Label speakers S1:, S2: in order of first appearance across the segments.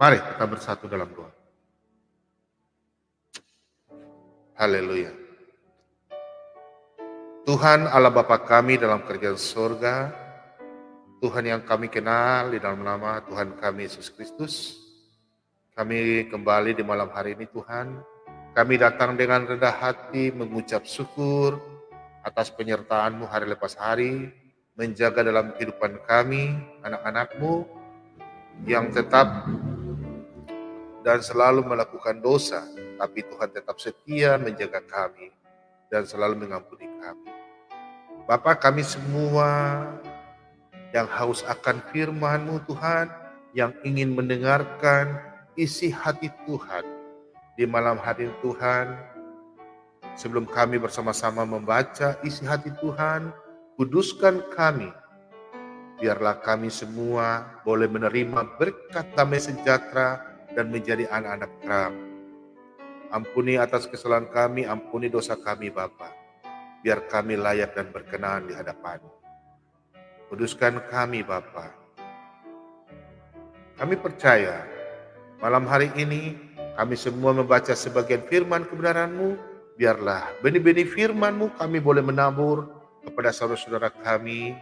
S1: Mari kita bersatu dalam doa. Haleluya. Tuhan Allah Bapa kami dalam kerajaan surga, Tuhan yang kami kenal di dalam nama Tuhan kami Yesus Kristus, kami kembali di malam hari ini Tuhan, kami datang dengan rendah hati mengucap syukur atas penyertaan-Mu hari lepas hari, menjaga dalam kehidupan kami, anak-anak-Mu, yang tetap dan selalu melakukan dosa, tapi Tuhan tetap setia menjaga kami dan selalu mengampuni kami. Bapa, kami semua yang haus akan firman-Mu Tuhan, yang ingin mendengarkan isi hati Tuhan di malam hari ini Tuhan, sebelum kami bersama-sama membaca isi hati Tuhan, kuduskan kami, biarlah kami semua boleh menerima berkat damai sejahtera dan menjadi anak-anak terang. Ampuni atas kesalahan kami, ampuni dosa kami Bapa, biar kami layak dan berkenan di hadapan-Mu. Kuduskan kami Bapa. Kami percaya malam hari ini kami semua membaca sebagian firman kebenaran-Mu, biarlah benih-benih firman-Mu kami boleh menabur kepada saudara-saudara kami,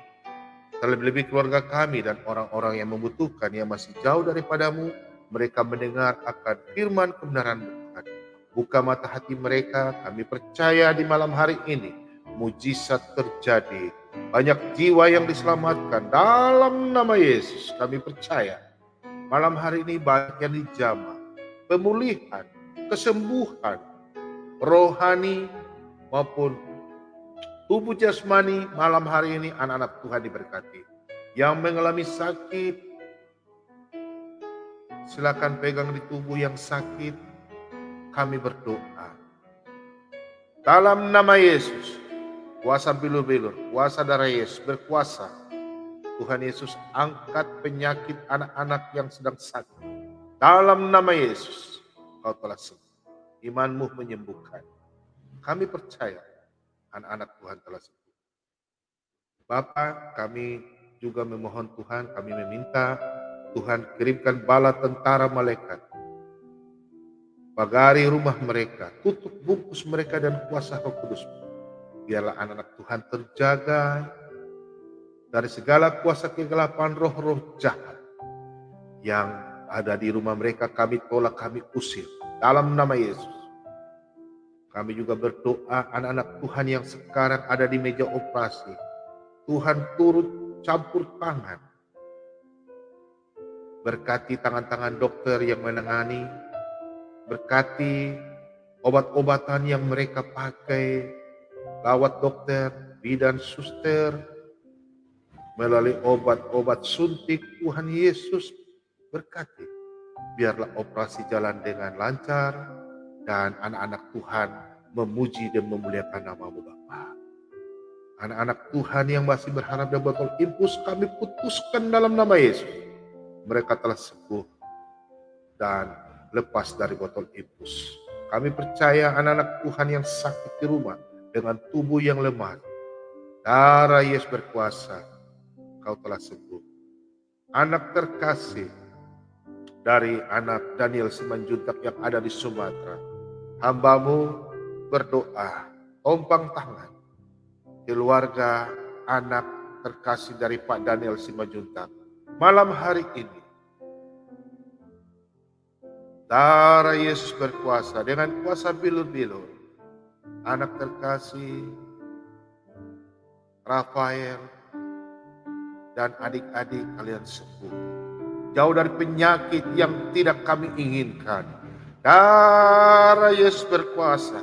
S1: terlebih-lebih keluarga kami dan orang-orang yang membutuhkan yang masih jauh daripada-Mu. Mereka mendengar akan firman kebenaran-Mu Tuhan. Buka mata hati mereka, kami percaya di malam hari ini mujizat terjadi. Banyak jiwa yang diselamatkan dalam nama Yesus. Kami percaya malam hari ini banyak yang dijamah, pemulihan, kesembuhan, rohani maupun tubuh jasmani. Malam hari ini anak-anak Tuhan diberkati. Yang mengalami sakit, silakan pegang di tubuh yang sakit. Kami berdoa dalam nama Yesus, kuasa bilur-bilur, kuasa darah Yesus berkuasa. Tuhan Yesus, angkat penyakit anak-anak yang sedang sakit. Dalam nama Yesus, Kau telah sembuh. Iman-Mu menyembuhkan. Kami percaya anak-anak Tuhan telah sembuh. Bapa, kami juga memohon Tuhan, kami meminta Tuhan kirimkan bala tentara malaikat, pagari rumah mereka, tutup bungkus mereka dan kuasa Roh Kudus. Biarlah anak-anak Tuhan terjaga dari segala kuasa kegelapan, roh-roh jahat yang ada di rumah mereka. Kami tolak, kami usir dalam nama Yesus. Kami juga berdoa anak-anak Tuhan yang sekarang ada di meja operasi, Tuhan turut campur tangan, berkati tangan-tangan dokter yang menangani, berkati obat-obatan yang mereka pakai, lawat dokter, bidan suster, melalui obat-obat suntik. Tuhan Yesus berkati, biarlah operasi jalan dengan lancar, dan anak-anak Tuhan memuji dan memuliakan nama-Mu Bapa. Anak-anak Tuhan yang masih berharap dan botol impus, kami putuskan dalam nama Yesus, mereka telah sembuh dan lepas dari botol infus. Kami percaya anak-anak Tuhan yang sakit di rumah dengan tubuh yang lemah, darah Yesus berkuasa, Kau telah sembuh. Anak terkasih dari anak Daniel Simanjuntak yang ada di Sumatera, hamba-Mu berdoa, tompang tangan keluarga anak terkasih dari Pak Daniel Simanjuntak malam hari ini. Darah Yesus berkuasa, dengan kuasa bilur-bilur. Anak terkasih Rafael dan adik-adik kalian sembuh. Jauh dari penyakit yang tidak kami inginkan. Darah Yesus berkuasa.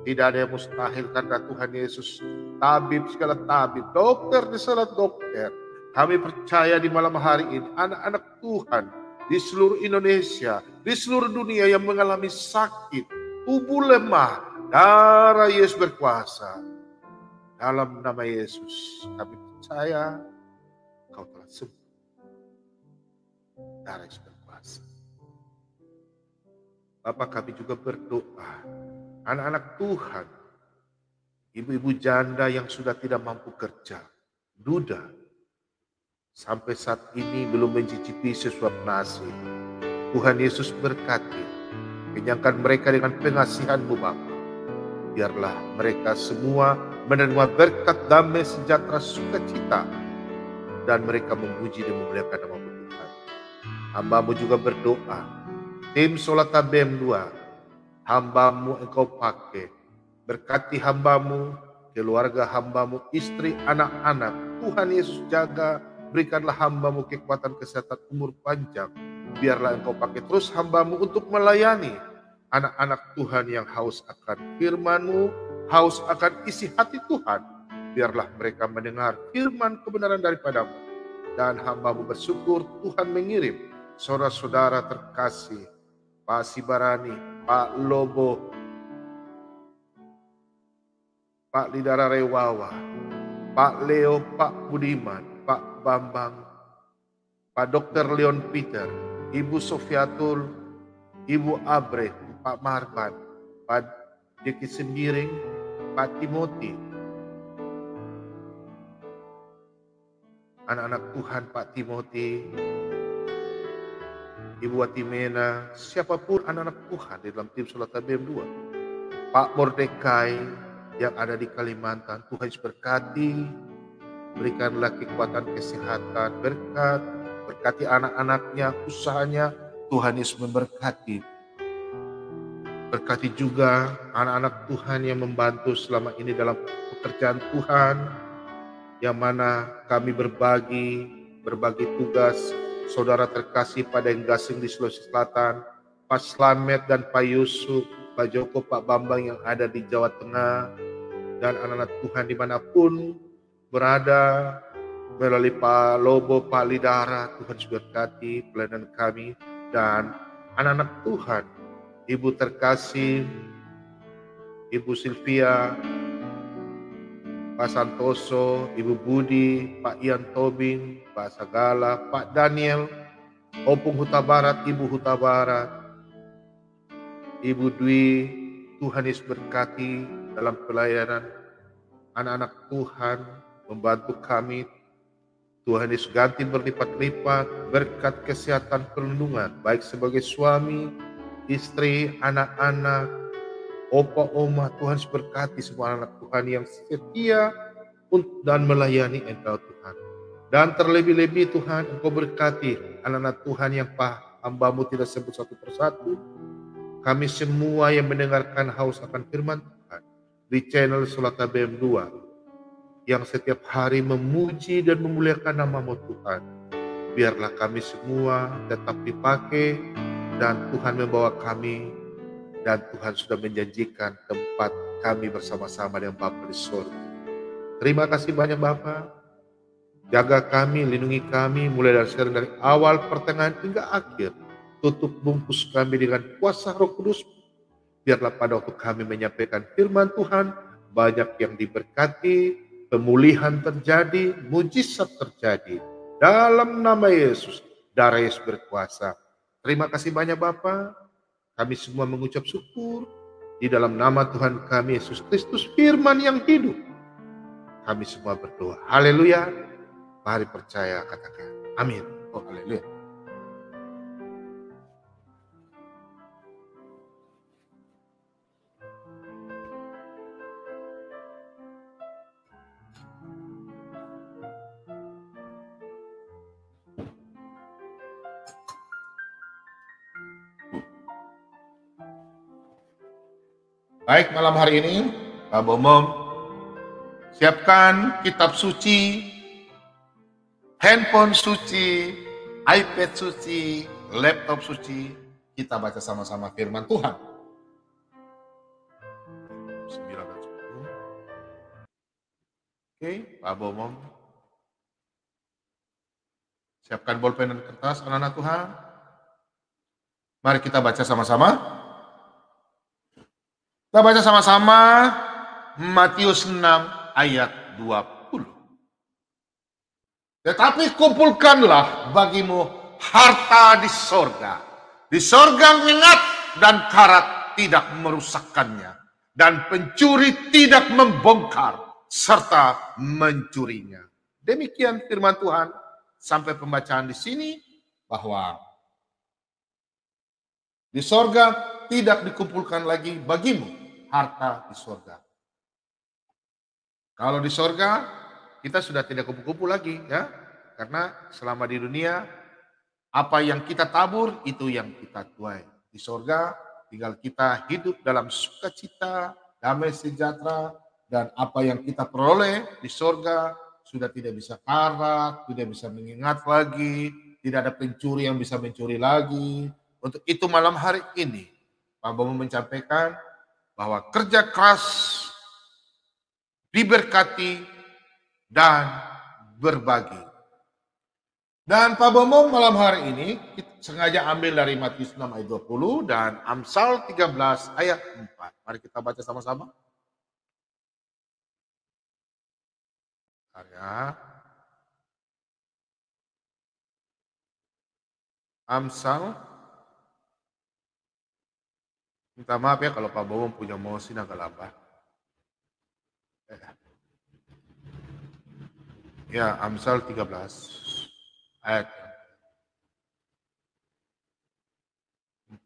S1: Tidak ada yang mustahil karena Tuhan Yesus tabib segala tabib, dokter di segala dokter. Kami percaya di malam hari ini anak-anak Tuhan di seluruh Indonesia, di seluruh dunia yang mengalami sakit, tubuh lemah, darah Yesus berkuasa. Dalam nama Yesus kami percaya Kau telah sembuh. Darah Yesus berkuasa. Bapak, kami juga berdoa anak-anak Tuhan, ibu-ibu janda yang sudah tidak mampu kerja, duda, sampai saat ini belum mencicipi sesuap nasi. Tuhan Yesus berkati, kenyangkan mereka dengan pengasihan-Mu Bapa. Biarlah mereka semua menerima berkat damai sejahtera sukacita, dan mereka memuji dan memuliakan nama-Mu Tuhan. Hamba-Mu juga berdoa, tim Solata BEM 2, hamba-Mu Engkau pakai, berkati hamba-Mu, keluarga hamba-Mu, istri, anak-anak. Tuhan Yesus jaga, berikanlah hamba-Mu kekuatan kesehatan umur panjang. Biarlah Engkau pakai terus hamba-Mu untuk melayani anak-anak Tuhan yang haus akan firman-Mu, haus akan isi hati Tuhan. Biarlah mereka mendengar firman kebenaran daripada-Mu. Dan hamba-Mu bersyukur Tuhan mengirim saudara-saudara terkasih, Pak Sibarani, Pak Lobo, Pak Lidara Rewawa, Pak Leo, Pak Budiman, Pak Bambang, Pak Dr. Leon Peter, Ibu Sofiatul, Ibu Abre, Pak Marban, Pak Deki Sembiring, Pak Timothy, anak-anak Tuhan Pak Timothy, Ibu Watimena, siapapun anak-anak Tuhan di dalam tim Solata BEM 2, Pak Mordekai yang ada di Kalimantan, Tuhan Yesus berkati, berikanlah kekuatan kesehatan, berkati anak-anaknya, usahanya, Tuhan Yesus memberkati. Berkati juga anak-anak Tuhan yang membantu selama ini dalam pekerjaan Tuhan, yang mana kami berbagi tugas, saudara terkasih pada yang Gasing di Sulawesi Selatan, Pak Slamet dan Pak Yusuf, Pak Joko, Pak Bambang yang ada di Jawa Tengah, dan anak-anak Tuhan dimanapun berada, melalui Pak Lobo, Pak Lidara, Tuhan berkati pelayanan kami, dan anak-anak Tuhan, Ibu terkasih, Ibu Sylvia, Pak Santoso, Ibu Budi, Pak Ian Tobing, Pak Sagala, Pak Daniel, Opung Huta Barat, Ibu Huta Barat, Ibu Dwi, Tuhan Yesus berkati dalam pelayanan anak-anak Tuhan, membantu kami. Tuhan Yesus ganti berlipat-lipat berkat kesehatan perlindungan, baik sebagai suami, istri, anak-anak, opa, oma. Tuhan Yesus berkati semua anak Tuhan yang setia dan melayani Engkau Tuhan. Dan terlebih-lebih Tuhan, Engkau berkati anak-anak Tuhan yang hamba-Mu tidak sebut satu persatu. Kami semua yang mendengarkan haus akan firman Tuhan di channel Solata BEM 2, yang setiap hari memuji dan memuliakan nama-Mu Tuhan. Biarlah kami semua tetap dipakai, dan Tuhan membawa kami, dan Tuhan sudah menjanjikan tempat kami bersama-sama dengan Bapa di surga. Terima kasih banyak Bapa. Jaga kami, lindungi kami, mulai dari sekarang, dari awal, pertengahan, hingga akhir. Tutup bungkus kami dengan kuasa Roh Kudus. Biarlah pada waktu kami menyampaikan firman Tuhan, banyak yang diberkati, pemulihan terjadi, mujizat terjadi. Dalam nama Yesus, darah Yesus berkuasa. Terima kasih banyak Bapa. Kami semua mengucap syukur di dalam nama Tuhan kami Yesus Kristus, firman yang hidup. Kami semua berdoa. Haleluya. Mari percaya, katakan amin. Oh haleluya. Baik, malam hari ini Pak Bomom siapkan kitab suci, handphone suci, iPad suci, laptop suci. Kita baca sama-sama firman Tuhan. 9 dan 10. Oke, Pak Bomom siapkan bolpen dan kertas, anak-anak Tuhan. Mari kita baca sama-sama. Kita baca sama-sama Matius 6 ayat 20. Tetapi kumpulkanlah bagimu harta di sorga. Di sorga nyengat dan karat tidak merusakkannya. Dan pencuri tidak membongkar serta mencurinya. Demikian firman Tuhan. Sampai pembacaan di sini bahwa Di sorga tidak dikumpulkan lagi bagimu harta di sorga. Kalau di sorga kita sudah tidak kumpul-kumpul lagi ya. Karena selama di dunia apa yang kita tabur itu yang kita tuai. Di sorga tinggal kita hidup dalam sukacita, damai sejahtera, dan apa yang kita peroleh di sorga sudah tidak bisa karat, tidak bisa mengingat lagi, tidak ada pencuri yang bisa mencuri lagi. Untuk itu malam hari ini Pak Bomo menyampaikan bahwa kerja keras diberkati dan berbagi. Dan Pak Bomo malam hari ini sengaja ambil dari Matius 6 ayat 20 dan Amsal 13 ayat 4. Mari kita baca sama-sama. Karya Amsal. Minta maaf ya kalau Pak Bomo punya mosin agak lambat. Ya, Amsal 13 ayat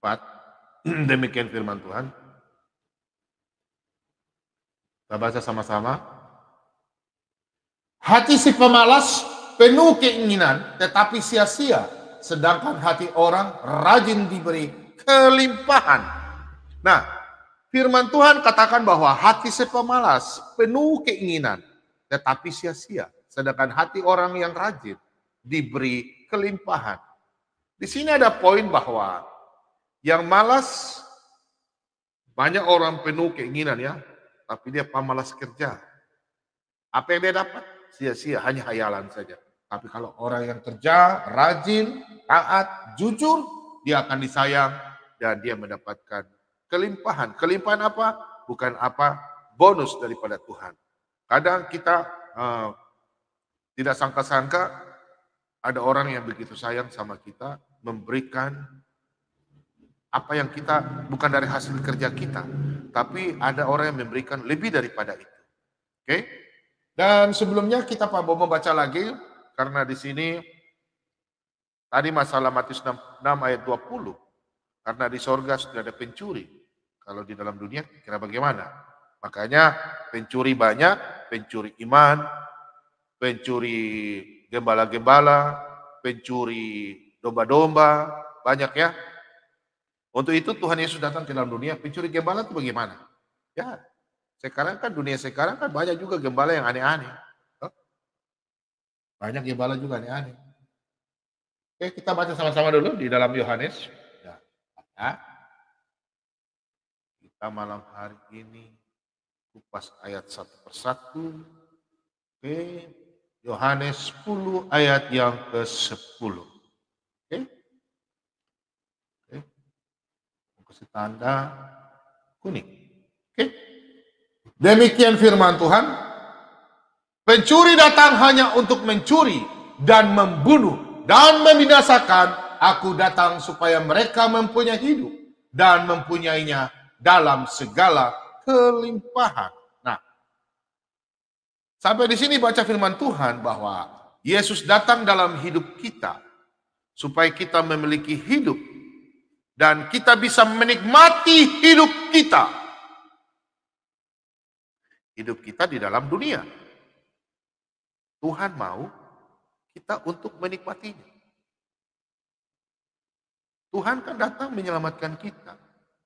S1: 4. Demikian firman Tuhan. Kita baca sama-sama. Hati si pemalas penuh keinginan tetapi sia-sia, sedangkan hati orang rajin diberi kelimpahan. Nah, firman Tuhan katakan bahwa hati si pemalas penuh keinginan tetapi sia-sia, sedangkan hati orang yang rajin diberi kelimpahan. Di sini ada poin bahwa yang malas, banyak orang penuh keinginan ya, tapi dia pemalas kerja. Apa yang dia dapat? Sia-sia, hanya hayalan saja. Tapi kalau orang yang kerja, rajin, taat, jujur, dia akan disayang dan dia mendapatkan kelimpahan. Kelimpahan apa? Bukan apa? Bonus daripada Tuhan. Kadang kita tidak sangka-sangka ada orang yang begitu sayang sama kita, memberikan apa yang kita bukan dari hasil kerja kita, tapi ada orang yang memberikan lebih daripada itu. Oke? Dan sebelumnya kita Pak Bomo baca lagi karena di sini tadi masalah Matius 6 ayat 20. Karena di sorga sudah ada pencuri. Kalau di dalam dunia kira bagaimana? Makanya pencuri banyak, pencuri iman, pencuri gembala-gembala, pencuri domba-domba, banyak ya. Untuk itu Tuhan Yesus datang ke dalam dunia. Pencuri gembala itu bagaimana? Ya, sekarang kan dunia sekarang kan banyak juga gembala yang aneh-aneh. Banyak gembala juga aneh-aneh. Oke, kita baca sama-sama dulu di dalam Yohanes. Ya. Kita malam hari ini kupas ayat satu persatu. Oke, Yohanes 10 ayat yang ke-10. Oke. Kasih tanda kuning. Oke. Demikian firman Tuhan. Pencuri datang hanya untuk mencuri dan membunuh dan membinasakan. Aku datang supaya mereka mempunyai hidup dan mempunyainya dalam segala kelimpahan. Nah, sampai di sini baca firman Tuhan bahwa Yesus datang dalam hidup kita supaya kita memiliki hidup dan kita bisa menikmati hidup kita. Hidup kita di dalam dunia. Tuhan mau kita untuk menikmatinya. Tuhan kan datang menyelamatkan kita.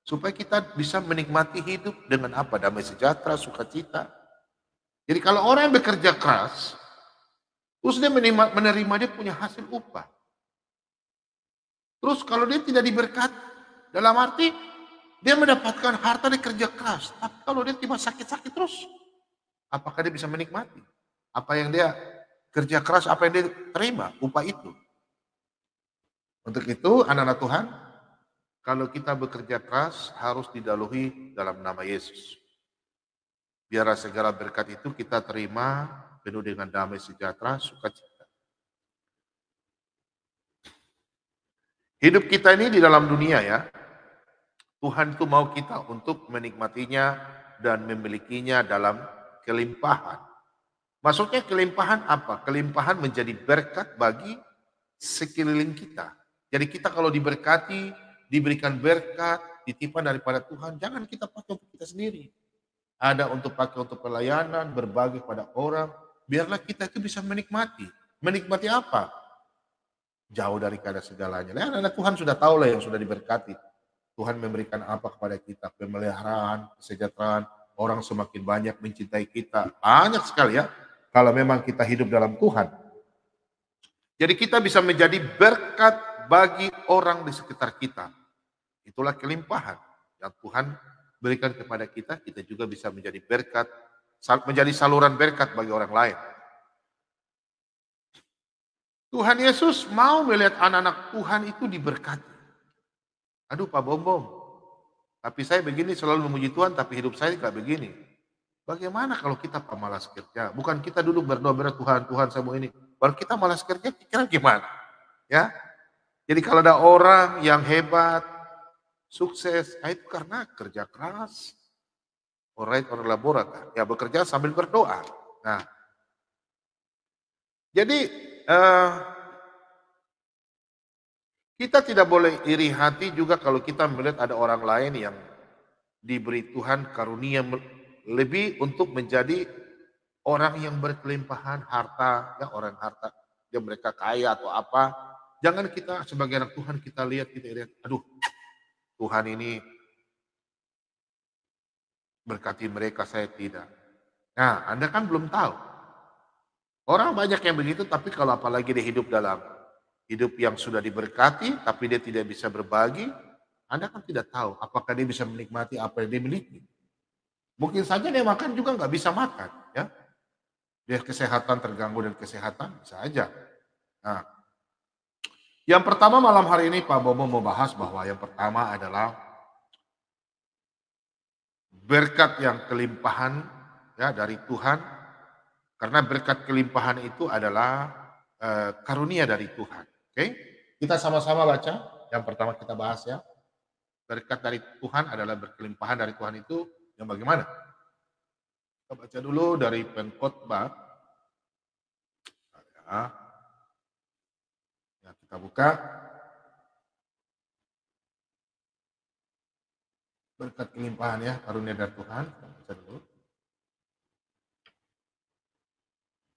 S1: Supaya kita bisa menikmati hidup dengan apa? Damai sejahtera, sukacita. Jadi kalau orang yang bekerja keras, terus dia menerima dia punya hasil upah. Terus kalau dia tidak diberkati, dalam arti dia mendapatkan harta dari kerja keras. Tapi kalau dia tiba sakit-sakit terus, apakah dia bisa menikmati? Apa yang dia kerja keras, apa yang dia terima, upah itu. Untuk itu anak-anak Tuhan, kalau kita bekerja keras harus didahului dalam nama Yesus. Biar segala berkat itu kita terima penuh dengan damai sejahtera, sukacita. Hidup kita ini di dalam dunia ya, Tuhan itu mau kita untuk menikmatinya dan memilikinya dalam kelimpahan. Maksudnya kelimpahan apa? Kelimpahan menjadi berkat bagi sekeliling kita. Jadi kita kalau diberkati, diberikan berkat, titipan daripada Tuhan, jangan kita pakai untuk kita sendiri. Ada untuk pakai untuk pelayanan, berbagi pada orang. Biarlah kita itu bisa menikmati. Menikmati apa? Jauh dari kada segalanya. Nah, anak Tuhan sudah tahu lah yang sudah diberkati. Tuhan memberikan apa kepada kita? Pemeliharaan, kesejahteraan, orang semakin banyak mencintai kita. Banyak sekali ya. Kalau memang kita hidup dalam Tuhan. Jadi kita bisa menjadi berkat bagi orang di sekitar kita. Itulah kelimpahan yang Tuhan berikan kepada kita, kita juga bisa menjadi berkat, menjadi saluran berkat bagi orang lain. Tuhan Yesus mau melihat anak-anak Tuhan itu diberkati. Aduh Pak Bom, tapi saya begini selalu memuji Tuhan, tapi hidup saya tidak begini. Bagaimana kalau kita pemalas kerja? Bukan kita duduk berdoa Tuhan, Tuhan saya mau ini. Baru kita malas kerja, kira gimana? Ya, jadi kalau ada orang yang hebat, sukses, itu karena kerja keras. Orang laborator, ya bekerja sambil berdoa. Nah, jadi kita tidak boleh iri hati juga kalau kita melihat ada orang lain yang diberi Tuhan karunia lebih untuk menjadi orang yang berkelimpahan harta, ya orang harta, ya mereka kaya atau apa. Jangan kita sebagai anak Tuhan kita lihat, aduh Tuhan ini berkati mereka, saya tidak. Nah, Anda kan belum tahu. Orang banyak yang begitu, tapi kalau apalagi dia hidup dalam hidup yang sudah diberkati, tapi dia tidak bisa berbagi, Anda kan tidak tahu apakah dia bisa menikmati apa yang dia miliki. Mungkin saja dia makan juga nggak bisa makan, ya. Dia kesehatan terganggu dan kesehatan bisa aja. Nah, yang pertama malam hari ini Pak Bobo mau bahas bahwa yang pertama adalah berkat yang kelimpahan ya dari Tuhan, karena berkat kelimpahan itu adalah karunia dari Tuhan. Oke, kita sama-sama baca. Yang pertama kita bahas ya, berkat dari Tuhan adalah berkelimpahan dari Tuhan itu yang bagaimana? Kita baca dulu dari Pengkhotbah. Ya, kita buka. Berkat kelimpahan ya, karunia dari Tuhan. Kita baca dulu.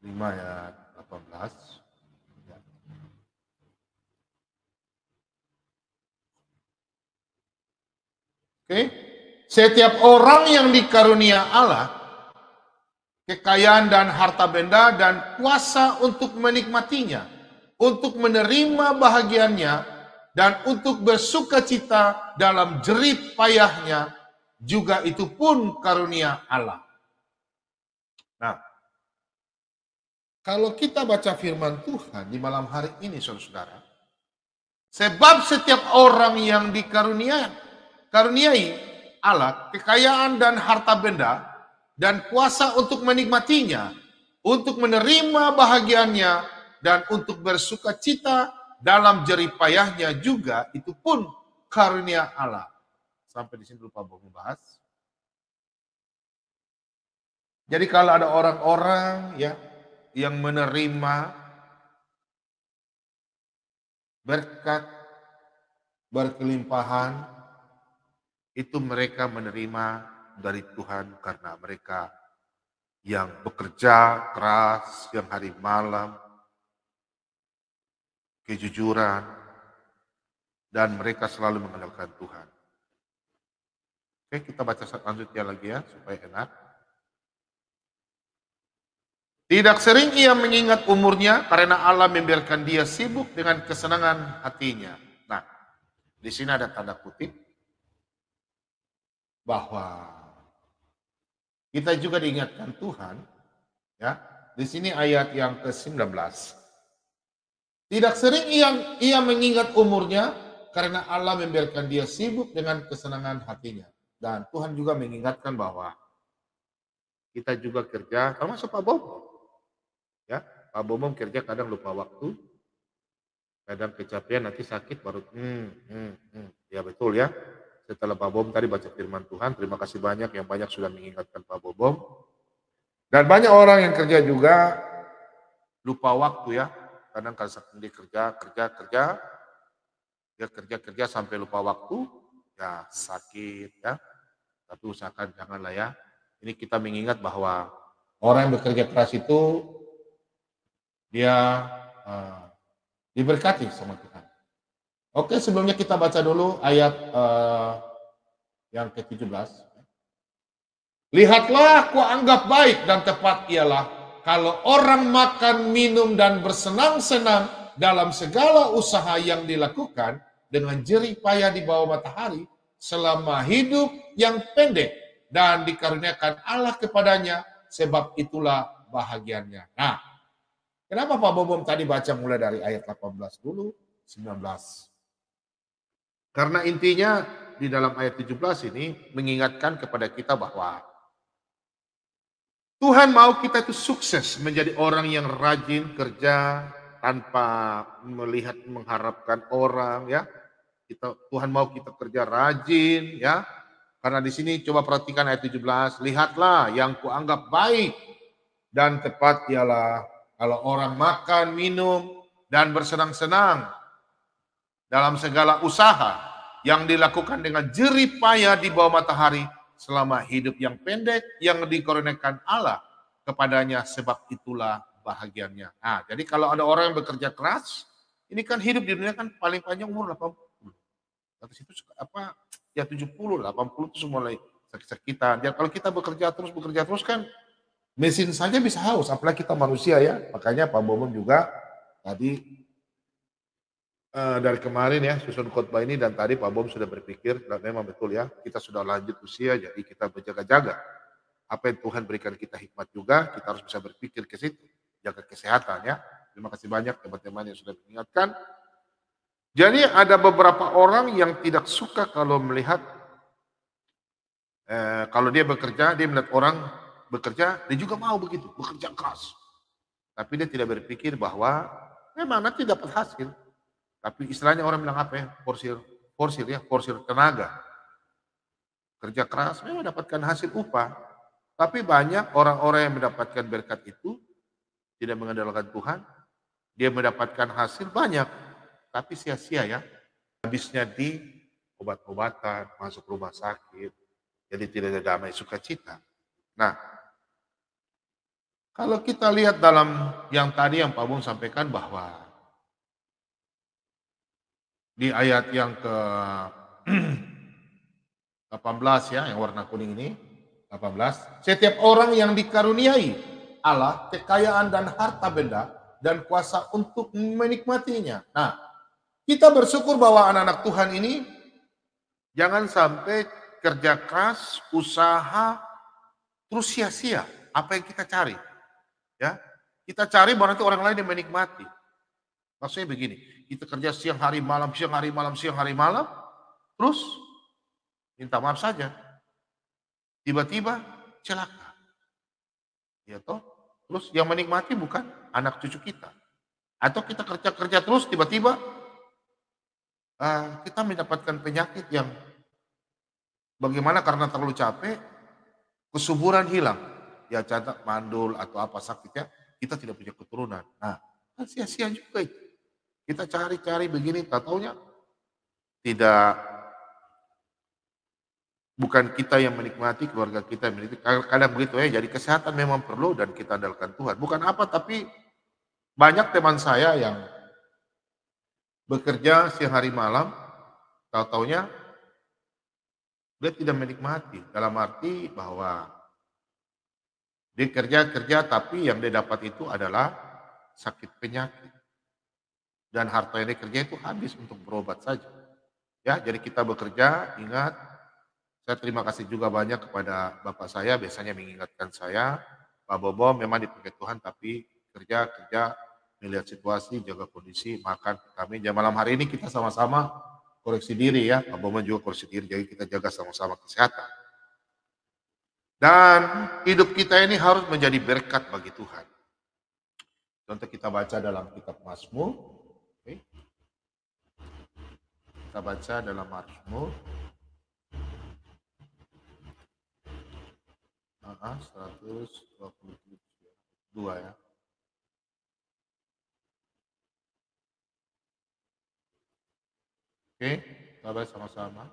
S1: 5 ayat 18. Ya. Oke. Setiap orang yang dikarunia Allah, kekayaan dan harta benda dan kuasa untuk menikmatinya, untuk menerima bahagiannya, dan untuk bersukacita dalam jerih payahnya, juga itu pun karunia Allah. Nah, kalau kita baca firman Tuhan di malam hari ini, saudara-saudara, sebab setiap orang yang dikaruniai Allah, kekayaan dan harta benda, dan kuasa untuk menikmatinya, untuk menerima bahagiannya, dan untuk bersukacita dalam jerih payahnya juga, itu pun karunia Allah. Sampai di sini lupa mau bahas. Jadi kalau ada orang-orang ya yang menerima berkat berkelimpahan, itu mereka menerima dari Tuhan karena mereka yang bekerja keras, yang hari malam, kejujuran, dan mereka selalu mengandalkan Tuhan. Oke, kita baca selanjutnya lagi ya, supaya enak. Tidak sering ia mengingat umurnya karena Allah membiarkan dia sibuk dengan kesenangan hatinya. Nah, di sini ada tanda kutip bahwa kita juga diingatkan Tuhan, ya. Di sini ayat yang ke-19. Tidak sering ia mengingat umurnya karena Allah membiarkan dia sibuk dengan kesenangan hatinya. Dan Tuhan juga mengingatkan bahwa kita juga kerja, termasuk Pak Bom. Ya, Pak Bom kerja kadang lupa waktu, kadang kecapean, nanti sakit baru ya betul ya. Setelah Pak Bom tadi baca firman Tuhan, terima kasih banyak yang banyak sudah mengingatkan Pak Bom. Dan banyak orang yang kerja juga lupa waktu ya. Kadang kalau dia kerja, Dia kerja-kerja sampai lupa waktu, ya sakit ya. Tapi usahakan janganlah ya. Ini kita mengingat bahwa orang yang bekerja keras itu dia diberkati sama Tuhan. Oke, sebelumnya kita baca dulu ayat yang ke-17. Lihatlah, ku anggap baik dan tepat ialah kalau orang makan, minum, dan bersenang-senang dalam segala usaha yang dilakukan dengan jerih payah di bawah matahari selama hidup yang pendek dan dikaruniakan Allah kepadanya, sebab itulah bahagiannya. Nah, kenapa Pak Bobom tadi baca mulai dari ayat 18 dulu, 19? Karena intinya di dalam ayat 17 ini mengingatkan kepada kita bahwa Tuhan mau kita itu sukses menjadi orang yang rajin kerja tanpa melihat mengharapkan orang ya. Tuhan mau kita kerja rajin ya. Karena di sini coba perhatikan ayat 17, lihatlah yang kuanggap baik dan tepat ialah kalau orang makan, minum dan bersenang-senang dalam segala usaha yang dilakukan dengan jerih payah di bawah matahari selama hidup yang pendek yang dikaruniakan Allah kepadanya, sebab itulah bahagiannya. Nah, jadi kalau ada orang yang bekerja keras, ini kan hidup di dunia kan paling panjang umur 80. Atas itu apa ya 70, 80 itu semua mulai sakit-sakitan. Ya kalau kita bekerja terus kan mesin saja bisa haus, apalagi kita manusia ya. Makanya Pak Bomon juga tadi dari kemarin ya susun khotbah ini dan tadi Pak Bom sudah berpikir dan memang betul ya kita sudah lanjut usia jadi kita berjaga-jaga. Apa yang Tuhan berikan kita hikmat juga kita harus bisa berpikir ke situ, jaga kesehatan ya. Terima kasih banyak teman-teman yang sudah mengingatkan. Jadi ada beberapa orang yang tidak suka kalau melihat kalau dia bekerja, dia melihat orang bekerja, dia juga mau begitu, bekerja keras. Tapi dia tidak berpikir bahwa memang nanti dapat hasil. Tapi istilahnya orang bilang apa ya? Forsir tenaga. Kerja keras memang mendapatkan hasil upah. Tapi banyak orang-orang yang mendapatkan berkat itu tidak mengandalkan Tuhan. Dia mendapatkan hasil banyak, tapi sia-sia ya. Habisnya di obat-obatan, masuk rumah sakit. Jadi tidak ada damai sukacita. Nah, kalau kita lihat dalam yang tadi yang Pak Bung sampaikan bahwa di ayat yang ke 18 ya, yang warna kuning ini, 18. Setiap orang yang dikaruniai Allah kekayaan dan harta benda dan kuasa untuk menikmatinya. Nah, kita bersyukur bahwa anak-anak Tuhan ini jangan sampai kerja keras, usaha, terus sia-sia apa yang kita cari. Ya, kita cari bahwa nanti orang lain yang menikmati. Maksudnya begini, kita kerja siang hari malam, terus minta maaf saja. Tiba-tiba celaka. Ya toh? Terus yang menikmati bukan anak cucu kita. Atau kita kerja-kerja terus tiba-tiba kita mendapatkan penyakit yang bagaimana karena terlalu capek, kesuburan hilang. Ya catat mandul atau apa sakitnya, kita tidak punya keturunan. Nah, kan sia-sia juga itu. Kita cari-cari begini, tak taunya tidak, bukan kita yang menikmati, keluarga kita yang menikmati. Kadang begitu ya, jadi kesehatan memang perlu dan kita andalkan Tuhan. Bukan apa, tapi banyak teman saya yang bekerja siang hari malam, tak taunya dia tidak menikmati. Dalam arti bahwa dia kerja-kerja tapi yang dia dapat itu adalah sakit penyakit. Dan harta yang dia kerja itu habis untuk berobat saja. Ya, jadi kita bekerja, ingat, saya terima kasih juga banyak kepada Bapak saya, biasanya mengingatkan saya, Pak Bobo memang dipakai Tuhan, tapi kerja, melihat situasi, jaga kondisi, makan, vitamin. Jam malam hari ini kita sama-sama koreksi diri ya, Pak Bobo juga koreksi diri, jadi kita jaga sama-sama kesehatan. Dan hidup kita ini harus menjadi berkat bagi Tuhan. Contoh kita baca dalam kitab Mazmur, okay. Kita baca dalam Mazmur 122 ya. Oke, kita baca sama-sama.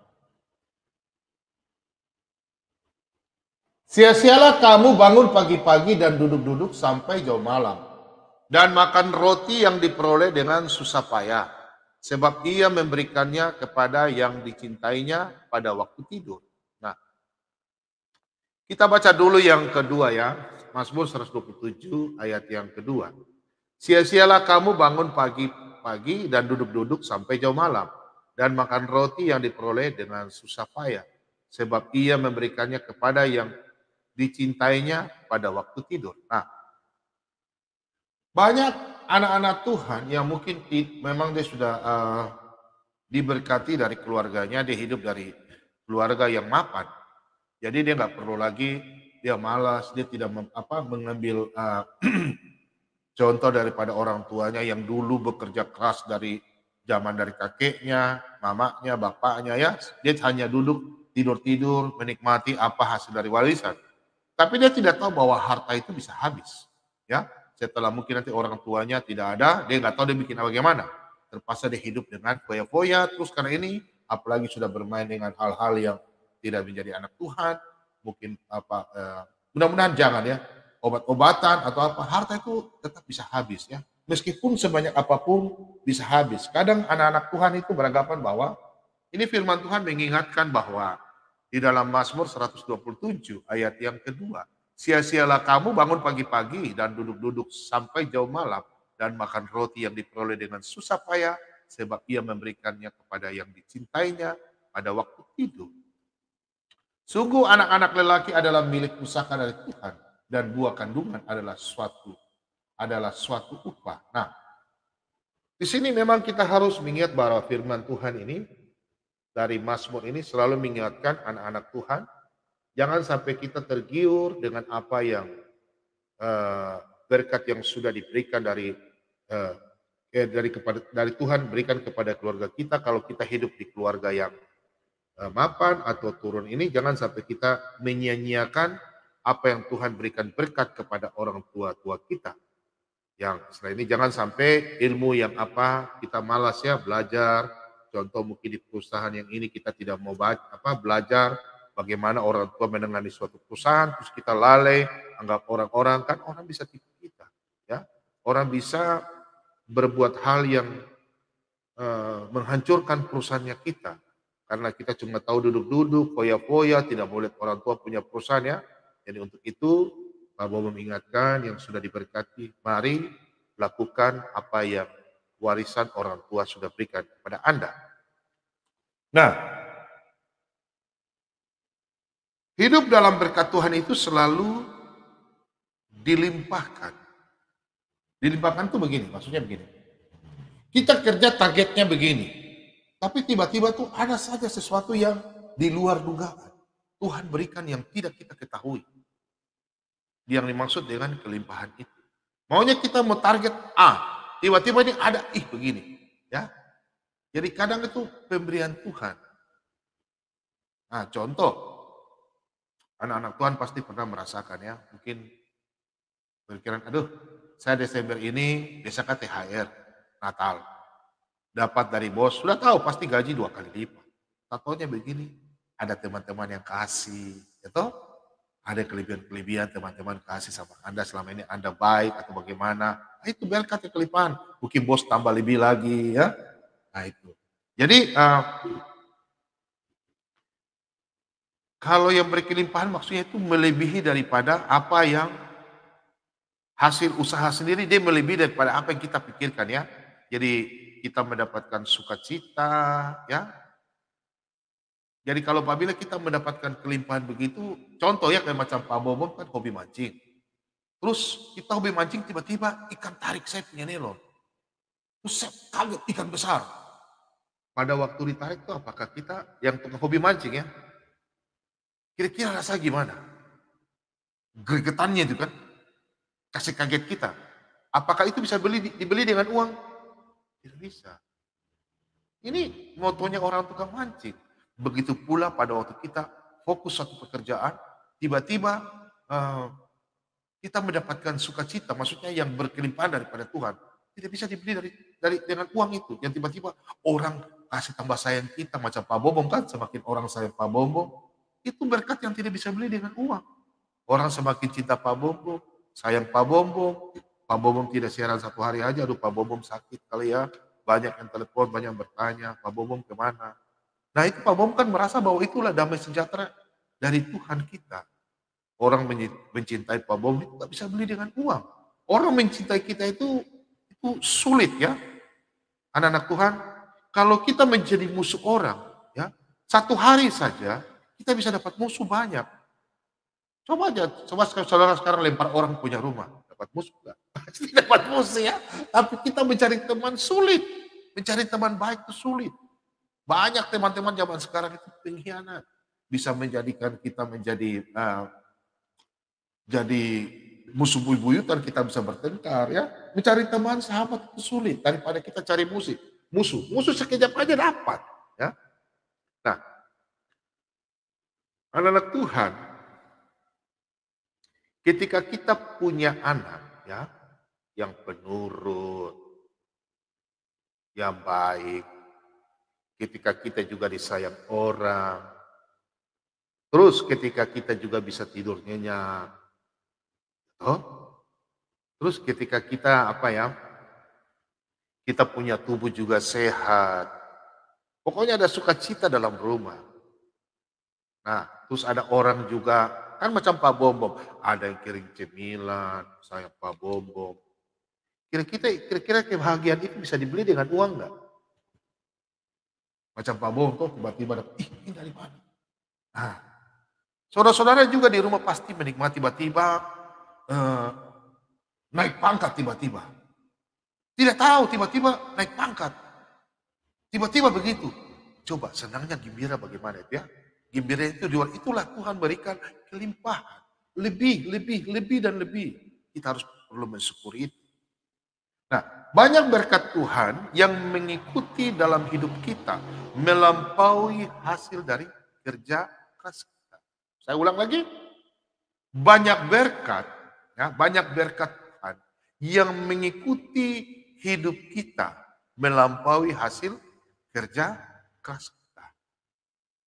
S1: Sia-sialah kamu bangun pagi-pagi dan duduk-duduk sampai jauh malam, dan makan roti yang diperoleh dengan susah payah, sebab ia memberikannya kepada yang dicintainya pada waktu tidur. Nah, kita baca dulu yang kedua ya, Mazmur 127 ayat yang kedua. Sia-sialah kamu bangun pagi-pagi dan duduk-duduk sampai jauh malam, dan makan roti yang diperoleh dengan susah payah, sebab ia memberikannya kepada yang dicintainya pada waktu tidur. Nah, banyak anak-anak Tuhan yang mungkin memang dia sudah diberkati dari keluarganya, dia hidup dari keluarga yang mapan. Jadi dia nggak perlu lagi, dia malas, dia tidak mengambil contoh daripada orang tuanya yang dulu bekerja keras dari zaman dari kakeknya, mamanya, bapaknya ya. Dia hanya duduk tidur-tidur menikmati apa hasil dari warisan. Tapi dia tidak tahu bahwa harta itu bisa habis. Ya, setelah mungkin nanti orang tuanya tidak ada, dia nggak tahu dia bikin bagaimana. Terpaksa dia hidup dengan foya-foya terus karena ini, apalagi sudah bermain dengan hal-hal yang tidak menjadi anak Tuhan, mungkin mudah-mudahan jangan ya, obat-obatan atau apa, harta itu tetap bisa habis ya. Meskipun sebanyak apapun bisa habis. Kadang anak-anak Tuhan itu beranggapan bahwa ini firman Tuhan mengingatkan bahwa di dalam Mazmur 127 ayat yang kedua, sia-sialah kamu bangun pagi-pagi dan duduk-duduk sampai jauh malam dan makan roti yang diperoleh dengan susah payah sebab ia memberikannya kepada yang dicintainya pada waktu tidur. Sungguh anak-anak lelaki adalah milik pusaka dari Tuhan dan buah kandungan adalah suatu upah. Nah, di sini memang kita harus mengingat bahwa firman Tuhan ini dari Mazmur ini selalu mengingatkan anak-anak Tuhan, jangan sampai kita tergiur dengan apa yang berkat yang sudah diberikan dari Tuhan berikan kepada keluarga kita. Kalau kita hidup di keluarga yang mapan atau turun ini, jangan sampai kita menyia-nyiakan apa yang Tuhan berikan berkat kepada orang tua kita. Yang selain ini jangan sampai ilmu yang kita malas ya belajar. Contoh mungkin di perusahaan yang ini kita tidak mau belajar bagaimana orang tua menangani suatu perusahaan, terus kita lalai, anggap orang-orang, kan orang bisa tipu kita. Ya, orang bisa berbuat hal yang menghancurkan perusahaannya kita. Karena kita cuma tahu duduk-duduk, foya-foya, tidak boleh orang tua punya perusahaan ya. Jadi untuk itu, Pak Bobo mengingatkan yang sudah diberkati, mari lakukan apa yang warisan orang tua sudah berikan kepada Anda. Nah, hidup dalam berkat Tuhan itu selalu dilimpahkan. Dilimpahkan itu begini, maksudnya begini. Kita kerja targetnya begini, tapi tiba-tiba tuh ada saja sesuatu yang di luar dugaan. Tuhan berikan yang tidak kita ketahui. Yang dimaksud dengan kelimpahan itu. Maunya kita mau target A, tiba-tiba ini ada begini, ya. Jadi kadang itu pemberian Tuhan. Nah, contoh anak-anak Tuhan pasti pernah merasakan ya, mungkin berpikiran, aduh, saya Desember ini biasakan THR Natal. Dapat dari bos, sudah tahu pasti gaji 2 kali lipat. Tahunya begini, ada teman-teman yang kasih, gitu. Ada kelebihan-kelebihan teman-teman kasih sama Anda selama ini Anda baik atau bagaimana. Nah, itu berkat kelimpahan. Mungkin bos tambah lebih lagi ya. Nah itu. Jadi kalau yang berkelimpahan maksudnya itu melebihi daripada apa yang hasil usaha sendiri, dia melebihi daripada apa yang kita pikirkan ya. Jadi kita mendapatkan sukacita ya. Jadi kalau apabila kita mendapatkan kelimpahan begitu, contoh ya kayak macam Pak Bobo kan hobi mancing. Terus kita hobi mancing tiba-tiba ikan tarik saya punya nelon. Terus saya kaget ikan besar. Pada waktu ditarik tuh apakah kita yang hobi mancing ya, kira-kira rasa gimana? Gregetannya itu kan, kasih kaget kita. Apakah itu bisa dibeli dengan uang? Tidak bisa. Ini motonya orang tukang mancing. Begitu pula pada waktu kita fokus satu pekerjaan, tiba-tiba kita mendapatkan sukacita, maksudnya yang berkelimpahan daripada Tuhan. Tidak bisa dibeli dengan uang itu. Yang tiba-tiba orang kasih tambah sayang kita macam Pak Bobom kan, semakin orang sayang Pak Bobom, itu berkat yang tidak bisa beli dengan uang. Orang semakin cinta Pak Bobom, sayang Pak Bobom, Pak Bobom tidak siaran 1 hari aja, aduh Pak Bobom sakit kali ya, banyak yang telepon, banyak yang bertanya, Pak Bobom kemana? Nah itu Pak Bobom kan merasa bahwa itulah damai sejahtera dari Tuhan kita. Orang mencintai Pak Bobom itu gak bisa beli dengan uang. Orang mencintai kita itu sulit ya, anak-anak Tuhan. Kalau kita menjadi musuh orang, ya 1 hari saja kita bisa dapat musuh banyak. Coba aja, coba saudara sekarang lempar orang punya rumah, dapat musuh enggak? Pasti dapat musuh ya. Tapi kita mencari teman sulit, mencari teman baik itu sulit. Banyak teman-teman zaman sekarang itu pengkhianat, bisa menjadikan kita menjadi jadi musuh buyut-buyutan, kita bisa bertengkar ya. Mencari teman sahabat itu sulit daripada kita cari musuh. Musuh sekejap aja dapat ya. Nah, anak-anak Tuhan, ketika kita punya anak ya yang penurut, yang baik, ketika kita juga disayang orang, terus ketika kita juga bisa tidur nyenyak, oh, terus ketika kita kita punya tubuh juga sehat, pokoknya ada sukacita dalam rumah. Nah, terus ada orang juga, kan macam Pak Bombom, ada yang kirim cemilan, saya Pak Bombom. Kira-kira kebahagiaan itu bisa dibeli dengan uang nggak? Macam Pak Bombom tuh tiba-tiba dapat, ini dari mana? Nah, saudara-saudara juga di rumah pasti menikmati tiba-tiba naik pangkat tiba-tiba. Tidak tahu tiba-tiba naik pangkat. Tiba-tiba begitu. Coba senangnya gembira bagaimana itu ya? Gembira itu itulah Tuhan berikan kelimpahan. Lebih dan lebih. Kita harus perlu mensyukuri itu. Nah, banyak berkat Tuhan yang mengikuti dalam hidup kita. Melampaui hasil dari kerja keras kita. Saya ulang lagi. Banyak berkat Tuhan yang mengikuti hidup kita. Melampaui hasil kerja keras kita.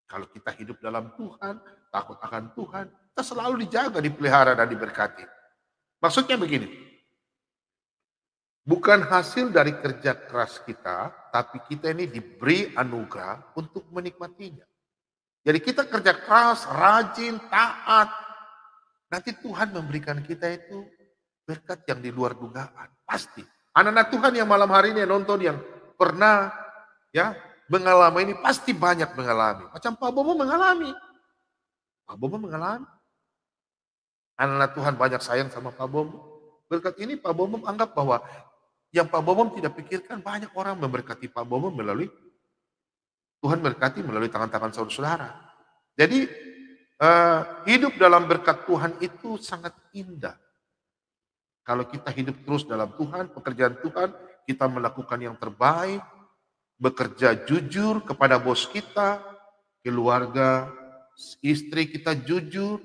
S1: Kalau kita hidup dalam Tuhan, takut akan Tuhan, kita selalu dijaga, dipelihara dan diberkati. Maksudnya begini, bukan hasil dari kerja keras kita, tapi kita ini diberi anugerah untuk menikmatinya. Jadi kita kerja keras, rajin, taat, nanti Tuhan memberikan kita itu berkat yang di luar dugaan. Pasti. Anak-anak Tuhan yang malam hari ini nonton, yang pernah ya mengalami ini, pasti banyak mengalami. Macam Pak Bobo mengalami. Pak Bobo mengalami. Anak-anak Tuhan banyak sayang sama Pak Bobo. Berkat ini Pak Bobo anggap bahwa yang Pak Bobo tidak pikirkan, banyak orang memberkati Pak Bobo melalui Tuhan berkati melalui tangan-tangan saudara-saudara. Jadi hidup dalam berkat Tuhan itu sangat indah. Kalau kita hidup terus dalam Tuhan, pekerjaan Tuhan, kita melakukan yang terbaik, bekerja jujur kepada bos kita, keluarga, istri kita jujur,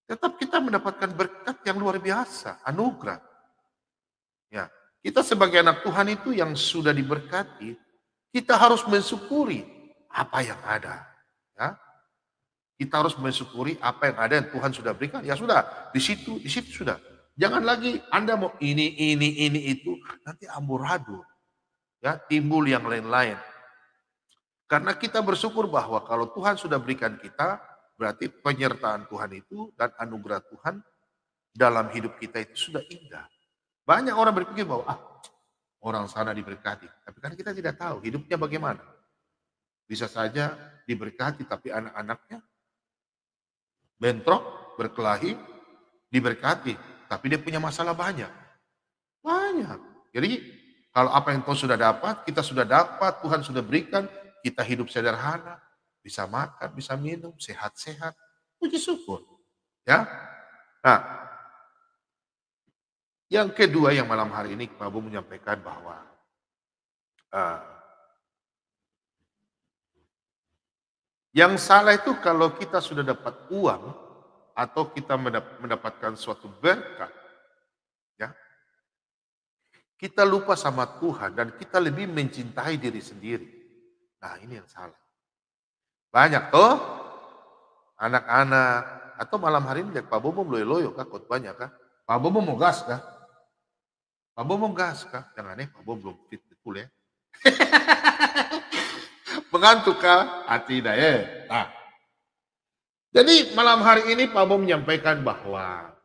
S1: tetap kita mendapatkan berkat yang luar biasa, anugerah. Ya, kita sebagai anak Tuhan itu yang sudah diberkati, kita harus mensyukuri apa yang ada. Ya, kita harus mensyukuri apa yang ada yang Tuhan sudah berikan. Ya sudah, di situ sudah. Jangan lagi Anda mau ini itu, nanti amburadul. Ya, timbul yang lain-lain. Karena kita bersyukur bahwa kalau Tuhan sudah berikan kita, berarti penyertaan Tuhan itu dan anugerah Tuhan dalam hidup kita itu sudah indah. Banyak orang berpikir bahwa orang sana diberkati, tapi kan kita tidak tahu hidupnya bagaimana. Bisa saja diberkati tapi anak-anaknya bentrok, berkelahi, diberkati, tapi dia punya masalah banyak. Banyak. Jadi kalau apa yang Tuhan sudah dapat, kita sudah dapat, Tuhan sudah berikan, kita hidup sederhana, bisa makan, bisa minum, sehat-sehat, puji syukur. Ya. Nah, yang kedua yang malam hari ini Pak Bu menyampaikan bahwa yang salah itu kalau kita sudah dapat uang atau kita mendapatkan suatu berkat, ya, kita lupa sama Tuhan dan kita lebih mencintai diri sendiri. Nah ini yang salah. Banyak tuh anak-anak atau malam hari ini lihat Pak Bobo loyo-loyo kah khotbahnya kah? Pak Bobo mau gas kah? Pak Bobo mau gas kah? Jangan Pak Bobo belum fit betul ya. Mengantuk kah? Tidak ya. Nah, jadi malam hari ini Pak Bobo menyampaikan bahwa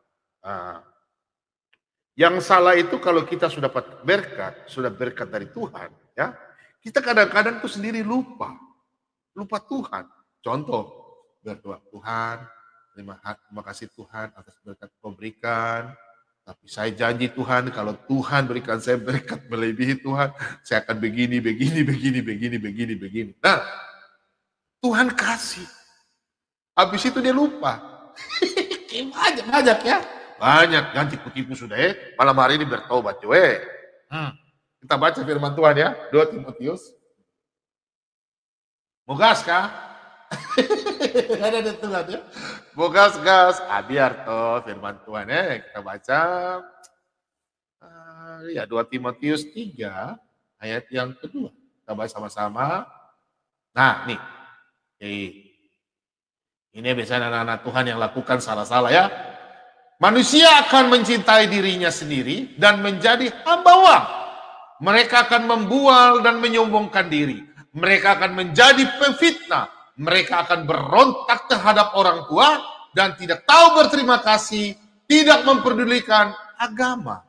S1: yang salah itu kalau kita sudah dapat berkat dari Tuhan, ya, kita kadang-kadang tuh sendiri lupa Tuhan. Contoh, berdoa Tuhan, terima kasih Tuhan atas berkat kau berikan. Tapi saya janji Tuhan, kalau Tuhan berikan saya berkat melebihi Tuhan, saya akan begini. Nah, Tuhan kasih. Habis itu dia lupa. Banyak ya. Banyak, jangan tipu-tipu sudah ya. Malam hari ini bertobat ya. Kita baca firman Tuhan ya, 2 Timotius. Mau gas kah? Ada Tuhan ya. Mau gas. Biar toh firman Tuhan ya. Kita baca. Ya 2 Timotius 3 ayat yang kedua. Kita baca sama-sama. Nah nih. Ini biasanya anak-anak Tuhan yang lakukan salah-salah ya. Manusia akan mencintai dirinya sendiri dan menjadi hamba uang. Mereka akan membual dan menyombongkan diri. Mereka akan menjadi pemfitnah. Mereka akan berontak terhadap orang tua dan tidak tahu berterima kasih, tidak memperdulikan agama.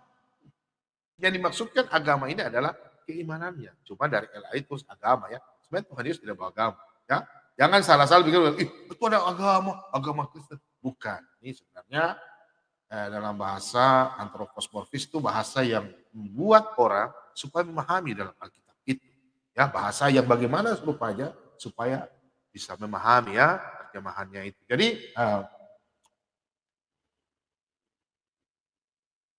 S1: Yang dimaksudkan agama ini adalah keimanannya. Cuma dari LA itu agama ya. Sebenarnya Tuhan Yesus tidak beragama ya. Jangan salah-salah pikir, itu ada agama Kristen. Bukan. Ini sebenarnya dalam bahasa antroposmorfis itu bahasa yang membuat orang supaya memahami dalam Alkitab itu. Ya, bahasa yang bagaimana rupanya supaya bisa memahami ya terjemahannya itu. Jadi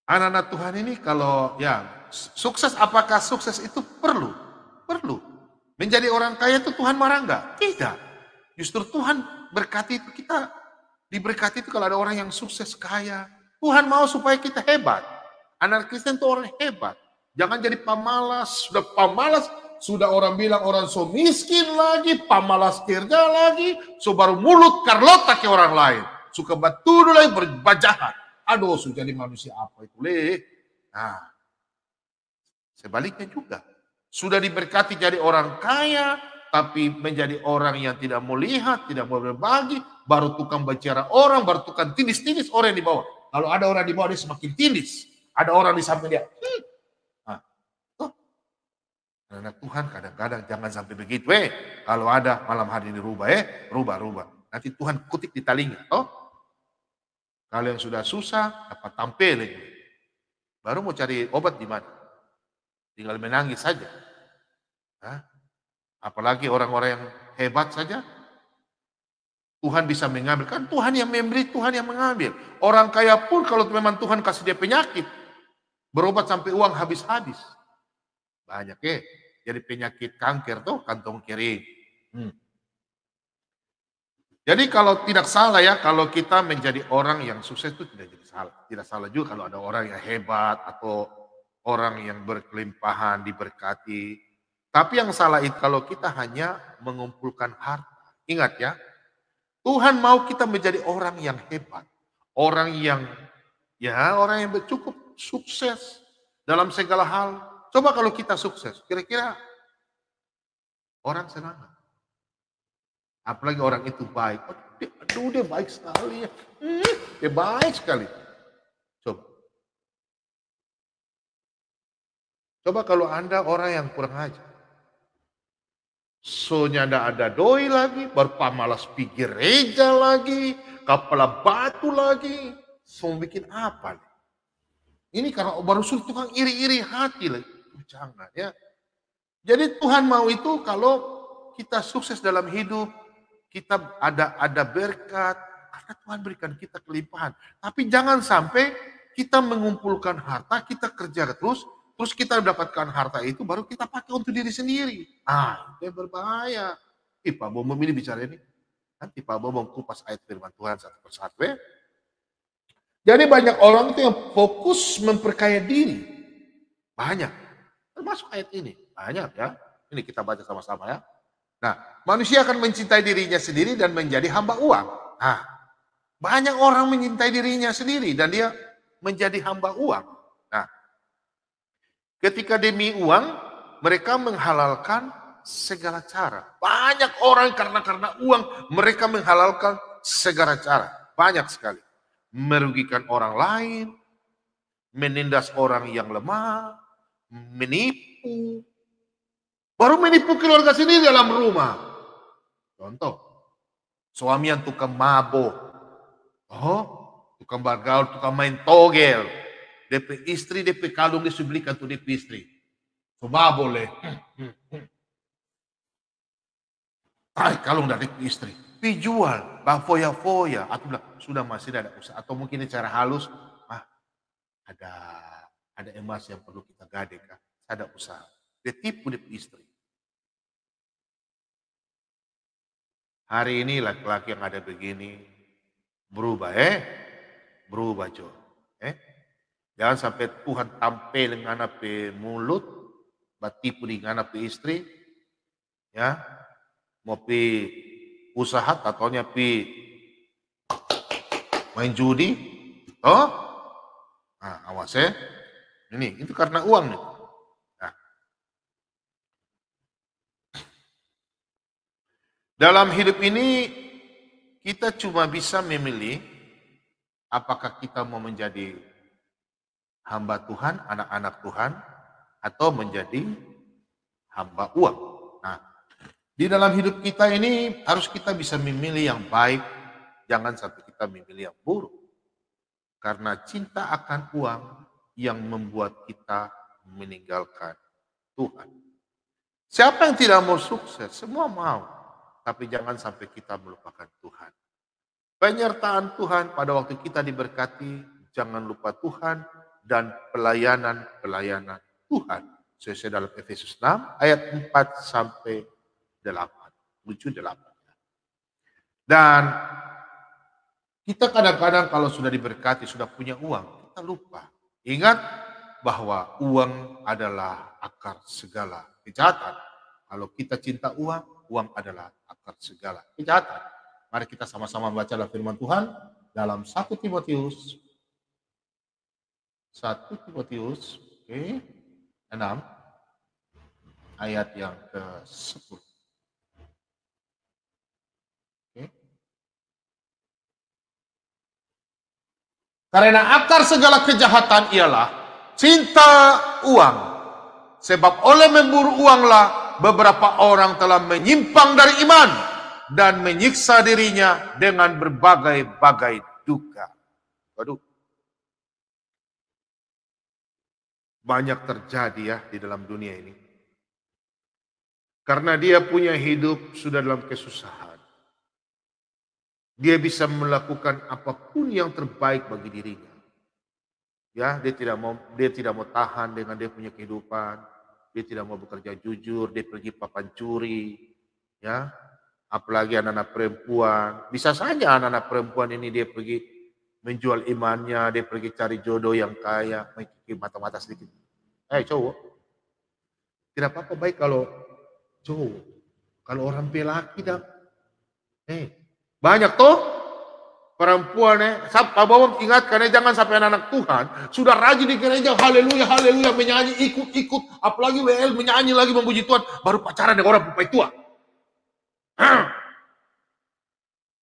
S1: anak-anak Tuhan ini kalau ya sukses, apakah sukses itu perlu? Menjadi orang kaya itu Tuhan marah enggak? Tidak. Justru Tuhan berkati itu, kita diberkati itu kalau ada orang yang sukses kaya. Tuhan mau supaya kita hebat. Anak Kristen itu orang hebat. Jangan jadi pamalas. Sudah orang bilang orang so miskin lagi, pamalas kerja lagi, so baru mulut karlota ke orang lain. Suka batudu lagi, berbajahat. Aduh, sudah jadi manusia apa itu leh. Nah, sebaliknya juga. Sudah diberkati jadi orang kaya, tapi menjadi orang yang tidak mau lihat, tidak mau berbagi, baru tukang bicara orang, baru tukang tindis-tindis orang yang di bawah. Kalau ada orang di bawah dia semakin tindis, ada orang di samping dia. Karena Tuhan kadang-kadang jangan sampai begitu. Kalau ada malam hari ini rubah. Nanti Tuhan kutik di telinga. Kalau yang sudah susah dapat tampil. Baru mau cari obat di mana? Tinggal menangis saja. Apalagi orang-orang yang hebat saja, Tuhan bisa mengambil. Kan Tuhan yang memberi, Tuhan yang mengambil. Orang kaya pun kalau memang Tuhan kasih dia penyakit, berobat sampai uang habis-habis. Banyak jadi penyakit kanker tuh, kantong kiri. Jadi kalau tidak salah ya, kalau kita menjadi orang yang sukses itu tidak jadi salah. Tidak salah juga kalau ada orang yang hebat atau orang yang berkelimpahan, diberkati. Tapi yang salah itu kalau kita hanya mengumpulkan harta. Ingat ya, Tuhan mau kita menjadi orang yang hebat. Orang yang cukup sukses dalam segala hal. Coba kalau kita sukses, kira-kira orang senang. Apalagi orang itu baik. Aduh, dia baik sekali ya. Dia baik sekali. Coba kalau Anda orang yang kurang ajar. Soalnya ada doi lagi, berpamalas pi gereja lagi, kepala batu lagi. So bikin apa nih? Ini karena baru suruh tukang iri-iri hati lagi. Jangan ya. Jadi Tuhan mau itu kalau kita sukses dalam hidup, kita ada berkat, karena Tuhan berikan kita kelimpahan. Tapi jangan sampai kita mengumpulkan harta, kita kerja terus kita dapatkan harta itu, baru kita pakai untuk diri sendiri. Itu berbahaya. Pak Bobo ini bicara ini. Nanti Pak Bobo kupas ayat firman Tuhan satu persatu ya. Jadi banyak orang itu yang fokus memperkaya diri. Banyak. Termasuk ayat ini. Banyak ya. Ini kita baca sama-sama ya. Nah, manusia akan mencintai dirinya sendiri dan menjadi hamba uang. Nah, banyak orang mencintai dirinya sendiri dan dia menjadi hamba uang. Nah, ketika demi uang, mereka menghalalkan segala cara. Banyak orang karena uang, mereka menghalalkan segala cara. Banyak sekali. Merugikan orang lain, menindas orang yang lemah, menipu. Baru menipu keluarga sendiri dalam rumah. Contoh, suami yang tukang mabuk. Oh, tukang bergaul, tukang main togel. DP istri, DP kalung disublikan tuh DP istri. Coba boleh. Tarik kalung dari istri. Dijual, bang foya-foya. Atau bilang, sudah masih ada usaha. Atau mungkin cara halus, ada emas yang perlu kita gade kan. Ada usaha. Dia tipu DP istri. Hari ini laki-laki yang ada begini berubah, berubah Jo. Jangan sampai Tuhan tampil dengan apa mulut, batipu dengan apa istri, ya, mau pi usaha ataunya pi main judi, oh, nah, awas ini itu karena uang nih. Nah, dalam hidup ini kita cuma bisa memilih apakah kita mau menjadi hamba Tuhan, anak-anak Tuhan, atau menjadi hamba uang. Nah, di dalam hidup kita ini harus kita bisa memilih yang baik, jangan sampai kita memilih yang buruk. Karena cinta akan uang yang membuat kita meninggalkan Tuhan. Siapa yang tidak mau sukses? Semua mau. Tapi jangan sampai kita melupakan Tuhan. Penyertaan Tuhan pada waktu kita diberkati, jangan lupa Tuhan dan pelayanan Tuhan. Sesuai dalam Efesus 6 ayat 4 sampai 8. 7-8. Dan kita kadang-kadang kalau sudah diberkati, sudah punya uang, kita lupa. Ingat bahwa uang adalah akar segala kejahatan. Kalau kita cinta uang, uang adalah akar segala kejahatan. Mari kita sama-sama baca dalam firman Tuhan dalam 1 Timotius 6 ayat yang ke-10. Karena akar segala kejahatan ialah cinta uang. Sebab oleh memburu uanglah beberapa orang telah menyimpang dari iman dan menyiksa dirinya dengan berbagai-bagai duka. Waduh. Banyak terjadi ya di dalam dunia ini. Karena dia punya hidup sudah dalam kesusahan. Dia bisa melakukan apapun yang terbaik bagi dirinya. Ya, dia tidak mau tahan dengan dia punya kehidupan. Dia tidak mau bekerja jujur, dia pergi papan curi. Ya. Apalagi anak-anak perempuan. Bisa saja anak-anak perempuan ini dia pergi menjual imannya, dia pergi cari jodoh yang kaya, mata-mata sedikit. Cowok. Tidak apa-apa baik kalau cowok. Kalau orang laki dah. Banyak tuh perempuan Pak Bawang ingatkan jangan sampai anak-anak Tuhan sudah rajin di gereja, haleluya, haleluya, menyanyi, ikut, apalagi WL menyanyi lagi memuji Tuhan, baru pacaran dengan orang perempuan tua.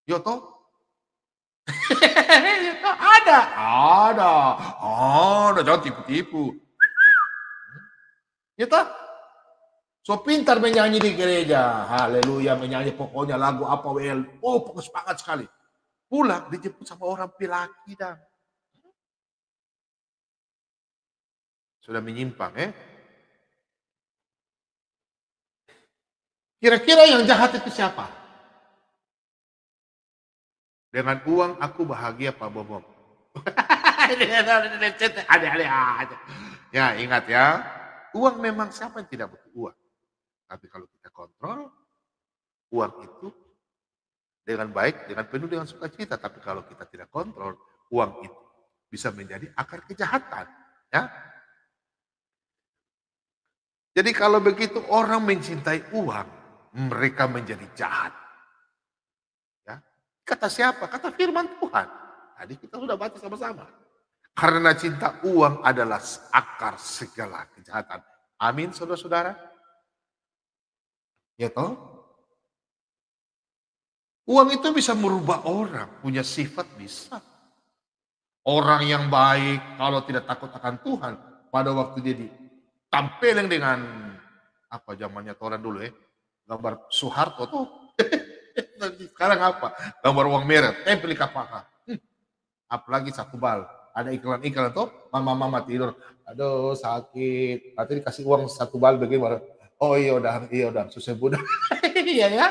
S1: Yo toh? Ada, jangan tipu-tipu. Ya toh? So pintar menyanyi di gereja, haleluya, menyanyi pokoknya lagu apa WL, pokoknya semangat sekali. Pulang dijemput sama orang laki dah. Sudah menyimpang Kira-kira yang jahat itu siapa? Dengan uang aku bahagia Pak Bobom. Ya ingat ya, uang memang siapa yang tidak butuh uang. Tapi kalau kita kontrol, uang itu dengan baik, dengan penuh dengan sukacita. Tapi kalau kita tidak kontrol, uang itu bisa menjadi akar kejahatan. Ya. Jadi kalau begitu orang mencintai uang, mereka menjadi jahat. Ya. Kata siapa? Kata firman Tuhan. Tadi kita sudah baca sama-sama. Karena cinta uang adalah akar segala kejahatan. Amin, saudara-saudara. Ya toh? Uang itu bisa merubah orang, punya sifat bisa. Orang yang baik kalau tidak takut akan Tuhan, pada waktu dia ditampilin dengan apa zamannya orang dulu ya, gambar Soeharto tuh. Sekarang apa? Gambar uang merah, tempel di kapal. Apalagi satu bal. Ada iklan-iklan tuh, mama tidur. Aduh sakit. Nanti dikasih uang satu bal bagaimana? Oh iya udah, susah budak. Iya ya.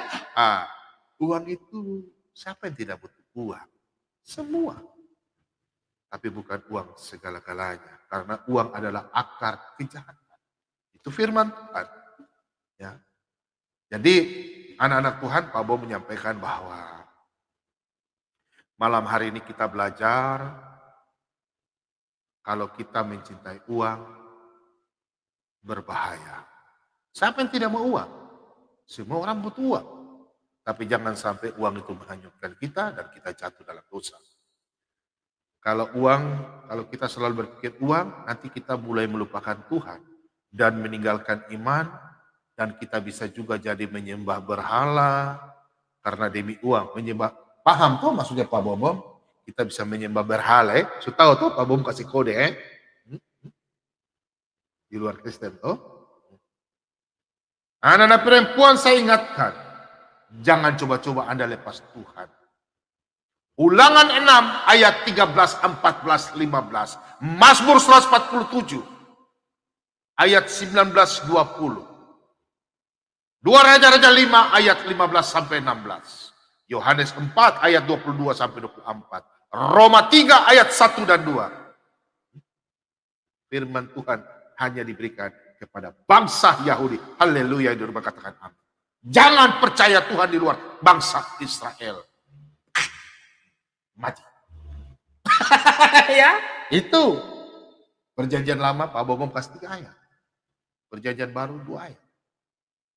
S1: Uang itu, siapa yang tidak butuh uang? Semua. Tapi bukan uang segala-galanya. Karena uang adalah akar kejahatan. Itu firman Tuhan. Ya. Jadi anak-anak Tuhan, Pak Bo menyampaikan bahwa malam hari ini kita belajar kalau kita mencintai uang berbahaya. Siapa yang tidak mau uang? Semua orang butuh uang. Tapi jangan sampai uang itu menghanyutkan kita dan kita jatuh dalam dosa. Kalau kita selalu berpikir uang, nanti kita mulai melupakan Tuhan dan meninggalkan iman, dan kita bisa juga jadi menyembah berhala karena demi uang. Paham tuh maksudnya Pak Bom? Kita bisa menyembah berhala, Sudah tahu tuh Pak Bom kasih kode, di luar Kristen tuh. Anak-anak perempuan saya ingatkan, jangan coba-coba Anda lepas Tuhan. Ulangan 6 ayat 13, 14, 15. Mazmur 147 ayat 19, 20. 2 Raja-Raja 5 ayat 15 sampai 16. Yohanes 4 ayat 22 sampai 24. Roma 3 ayat 1 dan 2. Firman Tuhan hanya diberikan kepada bangsa Yahudi. Haleluya, di rumah katakan amin. Jangan percaya Tuhan di luar bangsa Israel. Mati. Ya, itu. Perjanjian lama Pak Bom kasih 3 ayat. Perjanjian baru 2 ayat.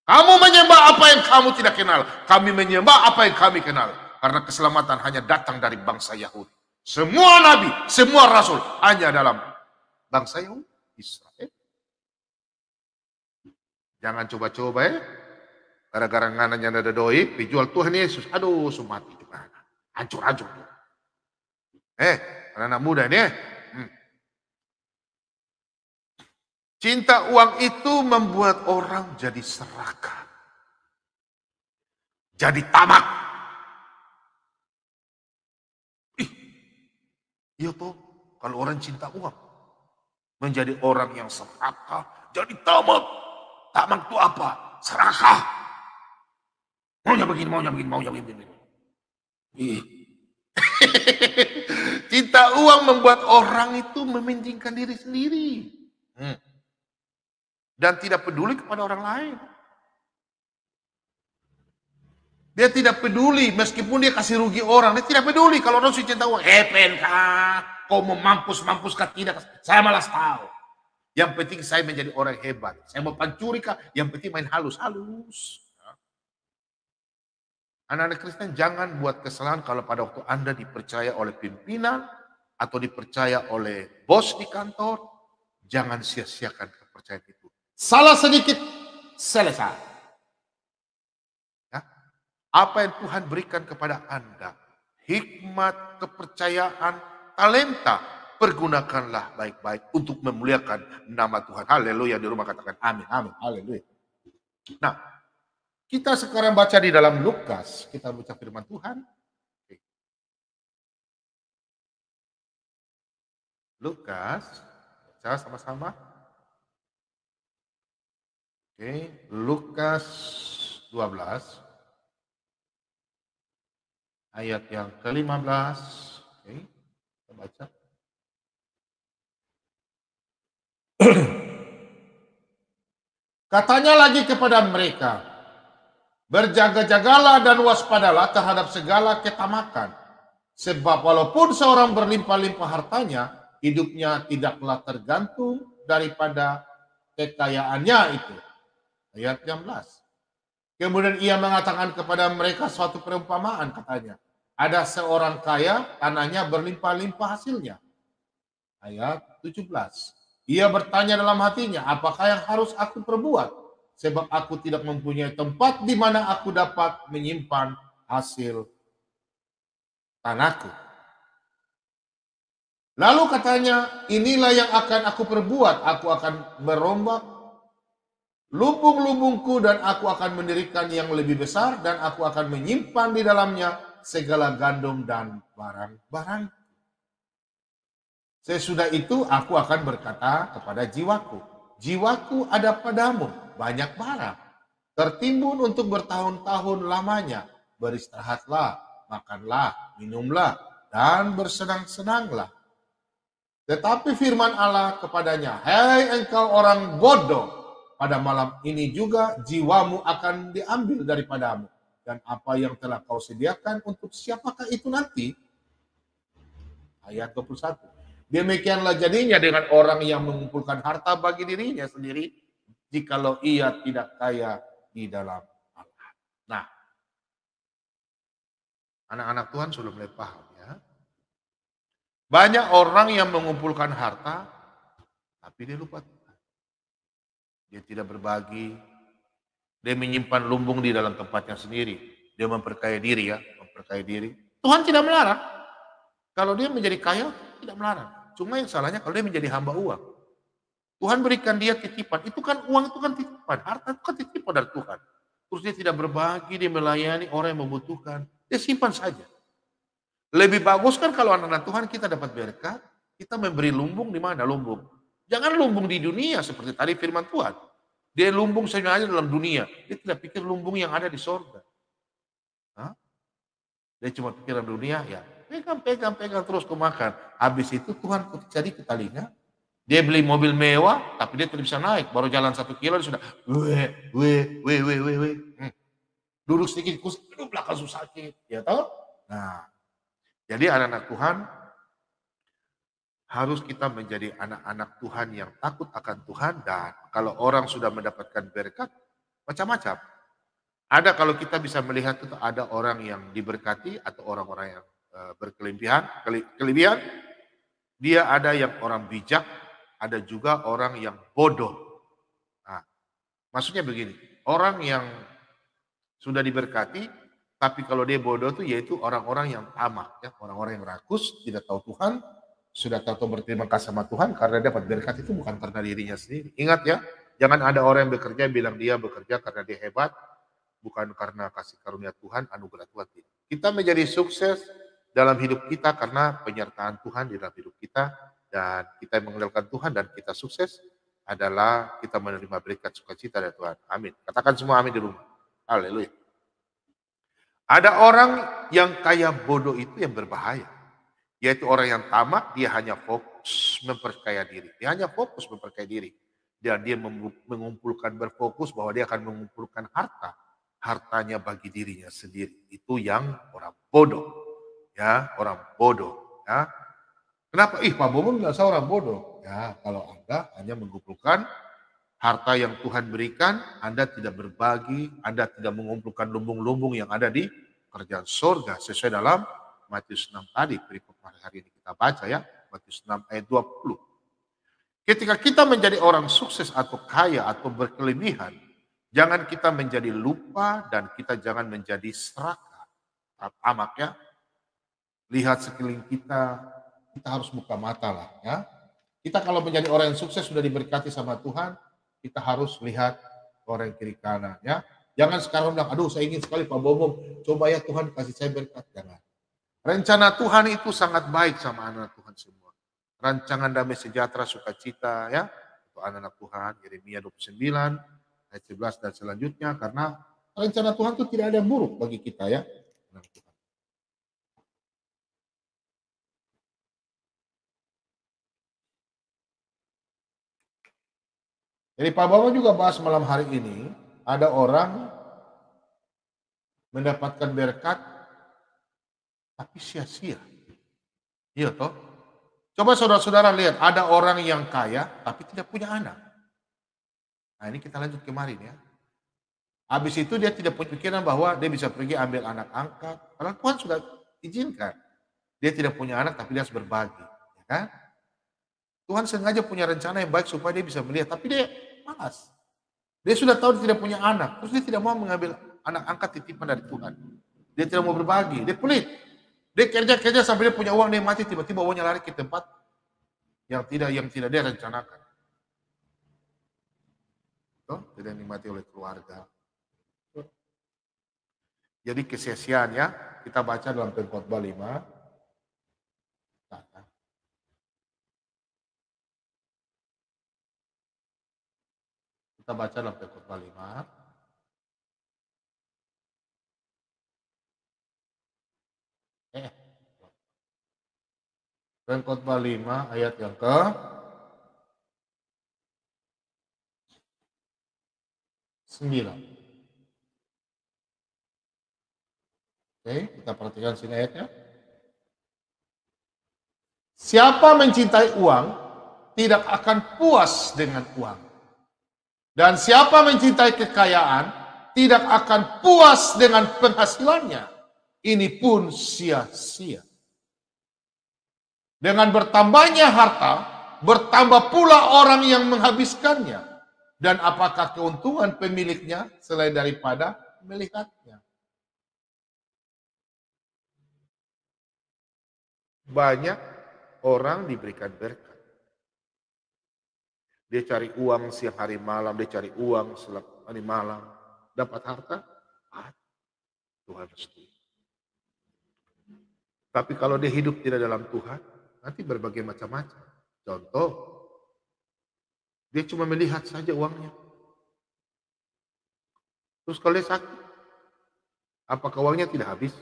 S1: Kamu menyembah apa yang kamu tidak kenal. Kami menyembah apa yang kami kenal. Karena keselamatan hanya datang dari bangsa Yahudi. Semua nabi, semua rasul hanya dalam bangsa Yahudi, Israel. Jangan coba-coba ya. Gara-gara ngananya ada doi, dijual Tuhan Yesus. Aduh, sumati juga. Hancur-hancur. Anak-anak muda nih. Cinta uang itu membuat orang jadi serakah. Jadi tamak. Iya toh, kalau orang cinta uang. Menjadi orang yang serakah, jadi tamak. Tamak itu apa? Serakah. Maunya begini. Cinta uang membuat orang itu mementingkan diri sendiri. Dan tidak peduli kepada orang lain. Dia tidak peduli meskipun dia kasih rugi orang. Dia tidak peduli kalau orang sudah cinta uang. Penkah, kau mau mampus kah tidak. Saya malas tahu. Yang penting saya menjadi orang hebat. Saya mau pancuri kah, yang penting main halus-halus. Anak-anak Kristen jangan buat kesalahan kalau pada waktu Anda dipercaya oleh pimpinan atau dipercaya oleh bos di kantor. Jangan sia-siakan kepercayaan itu. Salah sedikit, selesai. Ya? Apa yang Tuhan berikan kepada Anda, hikmat, kepercayaan, talenta, pergunakanlah baik-baik untuk memuliakan nama Tuhan. Haleluya, di rumah katakan amin, haleluya. Nah, kita sekarang baca di dalam Lukas, kita baca firman Tuhan. Lukas, baca sama-sama. Lukas 12 ayat yang ke-15. Kita baca. Katanya lagi kepada mereka, berjaga-jagalah dan waspadalah terhadap segala ketamakan. Sebab walaupun seorang berlimpah-limpah hartanya, hidupnya tidaklah tergantung daripada kekayaannya itu. Ayat 16. Kemudian ia mengatakan kepada mereka suatu perumpamaan, katanya. Ada seorang kaya, tanahnya berlimpah-limpah hasilnya. Ayat 17. Ia bertanya dalam hatinya, apakah yang harus aku perbuat? Sebab aku tidak mempunyai tempat di mana aku dapat menyimpan hasil tanahku. Lalu katanya, inilah yang akan aku perbuat. Aku akan merombak lumbung-lumbungku dan aku akan mendirikan yang lebih besar dan aku akan menyimpan di dalamnya segala gandum dan barang-barang. Sesudah itu aku akan berkata kepada jiwaku, jiwaku ada padamu banyak barang, tertimbun untuk bertahun-tahun lamanya. Beristirahatlah, makanlah, minumlah, dan bersenang-senanglah. Tetapi firman Allah kepadanya, hei engkau orang bodoh, pada malam ini juga jiwamu akan diambil daripadamu. Dan apa yang telah kau sediakan untuk siapakah itu nanti? Ayat 21. Demikianlah jadinya dengan orang yang mengumpulkan harta bagi dirinya sendiri, jikalau ia tidak kaya di dalam Allah. Nah, anak-anak Tuhan sudah mulai paham ya. Banyak orang yang mengumpulkan harta, tapi dia lupa Tuhan. Dia tidak berbagi, dia menyimpan lumbung di dalam tempatnya sendiri. Dia memperkaya diri ya, memperkaya diri. Tuhan tidak melarang. Kalau dia menjadi kaya, tidak melarang. Cuma yang salahnya kalau dia menjadi hamba uang. Tuhan berikan dia titipan. Itu kan uang itu kan titipan. Harta itu kan titipan dari Tuhan. Terus dia tidak berbagi, dia melayani orang yang membutuhkan. Dia simpan saja. Lebih bagus kan kalau anak-anak Tuhan kita dapat berkat, kita memberi lumbung di mana lumbung. Jangan lumbung di dunia seperti tadi firman Tuhan. Dia lumbung saja dalam dunia. Dia tidak pikir lumbung yang ada di sorga. Hah? Dia cuma pikir dalam dunia, ya pegang terus kau makan. Habis itu Tuhan jadi ke telinga. Dia beli mobil mewah, tapi dia tidak bisa naik. Baru jalan 1 kilo, dia sudah duduk sedikit, duduk belakang susah sakit. Ya tahu? Nah, jadi anak-anak Tuhan, harus kita menjadi anak-anak Tuhan yang takut akan Tuhan. Dan kalau orang sudah mendapatkan berkat, macam-macam. Ada kalau kita bisa melihat itu ada orang yang diberkati atau orang-orang yang kelebihan. Dia ada yang orang bijak, ada juga orang yang bodoh. Nah, maksudnya begini, orang yang sudah diberkati, tapi kalau dia bodoh itu yaitu orang-orang yang tamak, ya, orang-orang yang rakus, tidak tahu Tuhan, sudah tahu berterima kasih sama Tuhan karena dapat berkat itu bukan karena dirinya sendiri. Ingat ya, jangan ada orang yang bekerja bilang dia bekerja karena dia hebat, bukan karena kasih karunia Tuhan, anugerah Tuhan. Kita menjadi sukses dalam hidup kita karena penyertaan Tuhan di dalam hidup kita, dan kita mengandalkan Tuhan dan kita sukses adalah kita menerima berkat sukacita dari Tuhan. Amin. Katakan semua amin di rumah. Haleluya. Ada orang yang kaya bodoh itu yang berbahaya. Yaitu orang yang tamak, dia hanya fokus memperkaya diri. Dia hanya fokus memperkaya diri. Dan dia mengumpulkan, berfokus bahwa dia akan mengumpulkan harta. Hartanya bagi dirinya sendiri. Itu yang orang bodoh. Ya, orang bodoh. Ya. Kenapa? Pak Bobo nggak usah orang bodoh. Ya, kalau Anda hanya mengumpulkan harta yang Tuhan berikan, Anda tidak berbagi, Anda tidak mengumpulkan lumbung-lumbung yang ada di kerajaan surga sesuai dalam Matius 6 tadi, perikop hari ini kita baca ya, Matius 6 ayat 20. Ketika kita menjadi orang sukses atau kaya atau berkelebihan, jangan kita menjadi lupa dan kita jangan menjadi serakah. Amak ya. Lihat sekeliling kita harus buka mata lah ya. Kita kalau menjadi orang yang sukses sudah diberkati sama Tuhan, kita harus lihat orang kiri kanan ya. Jangan sekarang bilang, aduh saya ingin sekali Pak Bobo, coba ya Tuhan kasih saya berkat. Jangan. Rencana Tuhan itu sangat baik sama anak Tuhan semua. Rancangan damai sejahtera, sukacita ya, untuk anak-anak Tuhan. Yeremia 29 ayat 11 dan selanjutnya, karena rencana Tuhan itu tidak ada yang buruk bagi kita ya. Jadi Pak Bawa juga bahas malam hari ini, ada orang mendapatkan berkat tapi sia-sia. Iya toh? Coba saudara-saudara lihat, ada orang yang kaya tapi tidak punya anak. Nah ini kita lanjut kemarin ya. Habis itu dia tidak punya pikiran bahwa dia bisa pergi ambil anak angkat. Karena Tuhan sudah izinkan. Dia tidak punya anak tapi dia harus berbagi. Ya kan? Tuhan sengaja punya rencana yang baik supaya dia bisa melihat. Tapi dia malas. Dia sudah tahu dia tidak punya anak. Terus dia tidak mau mengambil anak angkat titipan dari Tuhan. Dia tidak mau berbagi. Dia pelit. Dia kerja-kerja sampai dia punya uang, dia mati. Tiba-tiba uangnya lari ke tempat yang tidak dia rencanakan. Tidak dinikmati oleh keluarga. Jadi kesia-siaannya kita baca dalam Pengkhotbah 5. Kita baca dalam Pengkhotbah 5. Pengkhotbah 5 ayat yang ke 9. Oke, kita perhatikan sini ayatnya. Siapa mencintai uang tidak akan puas dengan uang. Dan siapa mencintai kekayaan tidak akan puas dengan penghasilannya. Ini pun sia-sia. Dengan bertambahnya harta, bertambah pula orang yang menghabiskannya. Dan apakah keuntungan pemiliknya selain daripada melihatnya? Banyak orang diberikan berkat. Dia cari uang siang hari malam, dia cari uang siang hari malam. Dapat harta, Tuhan restui. Tapi kalau dia hidup tidak dalam Tuhan, nanti berbagai macam-macam. Contoh, dia cuma melihat saja uangnya. Terus kalau dia sakit, apakah uangnya tidak habis?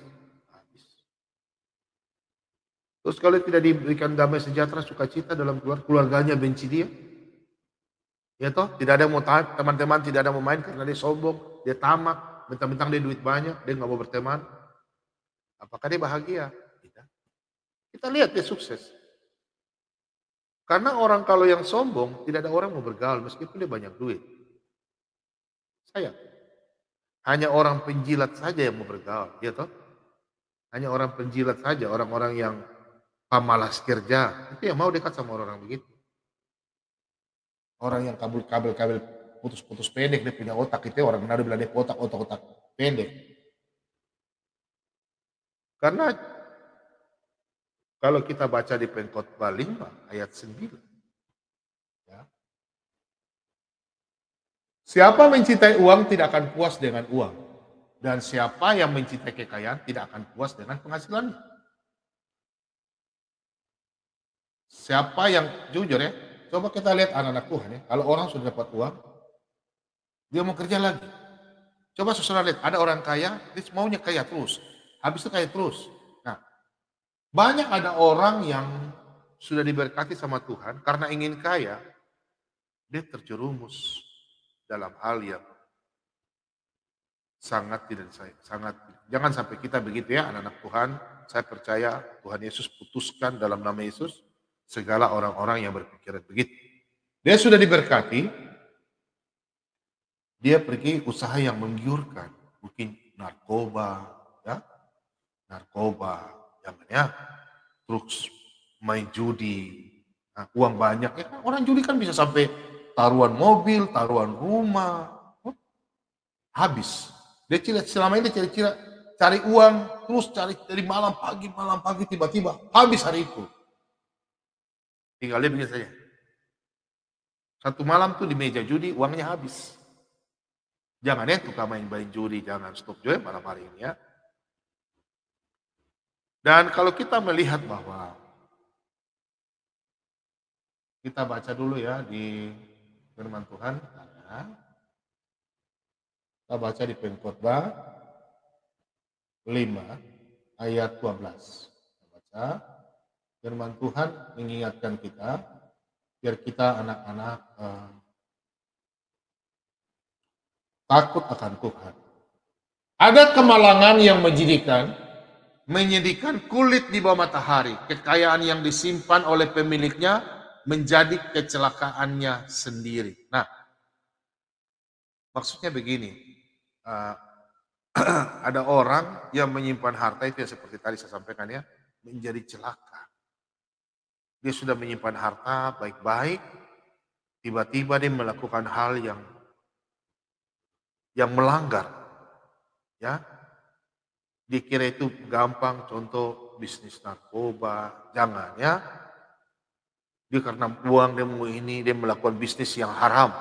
S1: Terus kalau tidak diberikan damai sejahtera, sukacita dalam keluarganya benci dia. Ya toh, tidak ada yang mau teman-teman, tidak ada yang mau main karena dia sombong, dia tamak, mentang-mentang dia duit banyak, dia nggak mau berteman. Apakah dia bahagia? Tidak. Kita lihat dia sukses. Karena orang kalau yang sombong, tidak ada orang mau bergaul meskipun dia banyak duit. Hanya orang penjilat saja yang mau bergaul, ya toh? Hanya orang penjilat saja, orang-orang yang pamalas kerja, itu yang mau dekat sama orang-orang begitu. Orang yang kabel putus-putus pendek, dia punya otak, itu orang Manado bilang dia otak pendek. Karena kalau kita baca di Pengkhotbah 5 ayat 9. Ya. Siapa mencintai uang tidak akan puas dengan uang. Dan siapa yang mencintai kekayaan tidak akan puas dengan penghasilannya. Siapa yang jujur ya, coba kita lihat anak-anak Tuhan ya. Kalau orang sudah dapat uang, dia mau kerja lagi. Coba saudara lihat, ada orang kaya, dia maunya kaya terus. Habis itu kaya terus. Nah, banyak ada orang yang sudah diberkati sama Tuhan, karena ingin kaya, dia terjerumus dalam hal yang sangat jangan sampai kita begitu ya anak-anak Tuhan. Saya percaya Tuhan Yesus putuskan dalam nama Yesus segala orang-orang yang berpikiran begitu. Dia sudah diberkati, dia pergi usaha yang menggiurkan, mungkin narkoba, jangan terus main judi, uang banyak, ya kan orang judi kan bisa sampai taruhan mobil, taruhan rumah, habis. Dia selama ini cari uang, terus cari dari malam pagi, tiba-tiba habis hari itu. Tinggal dia begini saja. Satu malam tuh di meja judi uangnya habis. Jangan ya tukang main judi, jangan stop juga malam hari ini ya. Dan kalau kita melihat bahwa kita baca dulu ya di firman Tuhan. Kita baca di Pengkhotbah 5 ayat 12. Kita baca. Firman Tuhan mengingatkan kita, biar kita anak-anak takut akan Tuhan. Ada kemalangan yang menyedihkan kulit di bawah matahari. Kekayaan yang disimpan oleh pemiliknya menjadi kecelakaannya sendiri. Nah, maksudnya begini, eh, ada orang yang menyimpan harta itu yang seperti tadi saya sampaikan ya, menjadi celaka. Dia sudah menyimpan harta baik-baik, tiba-tiba dia melakukan hal yang melanggar, ya. Dikira itu gampang, contoh bisnis narkoba, jangan ya. Dia karena uang dia mau ini, dia melakukan bisnis yang haram,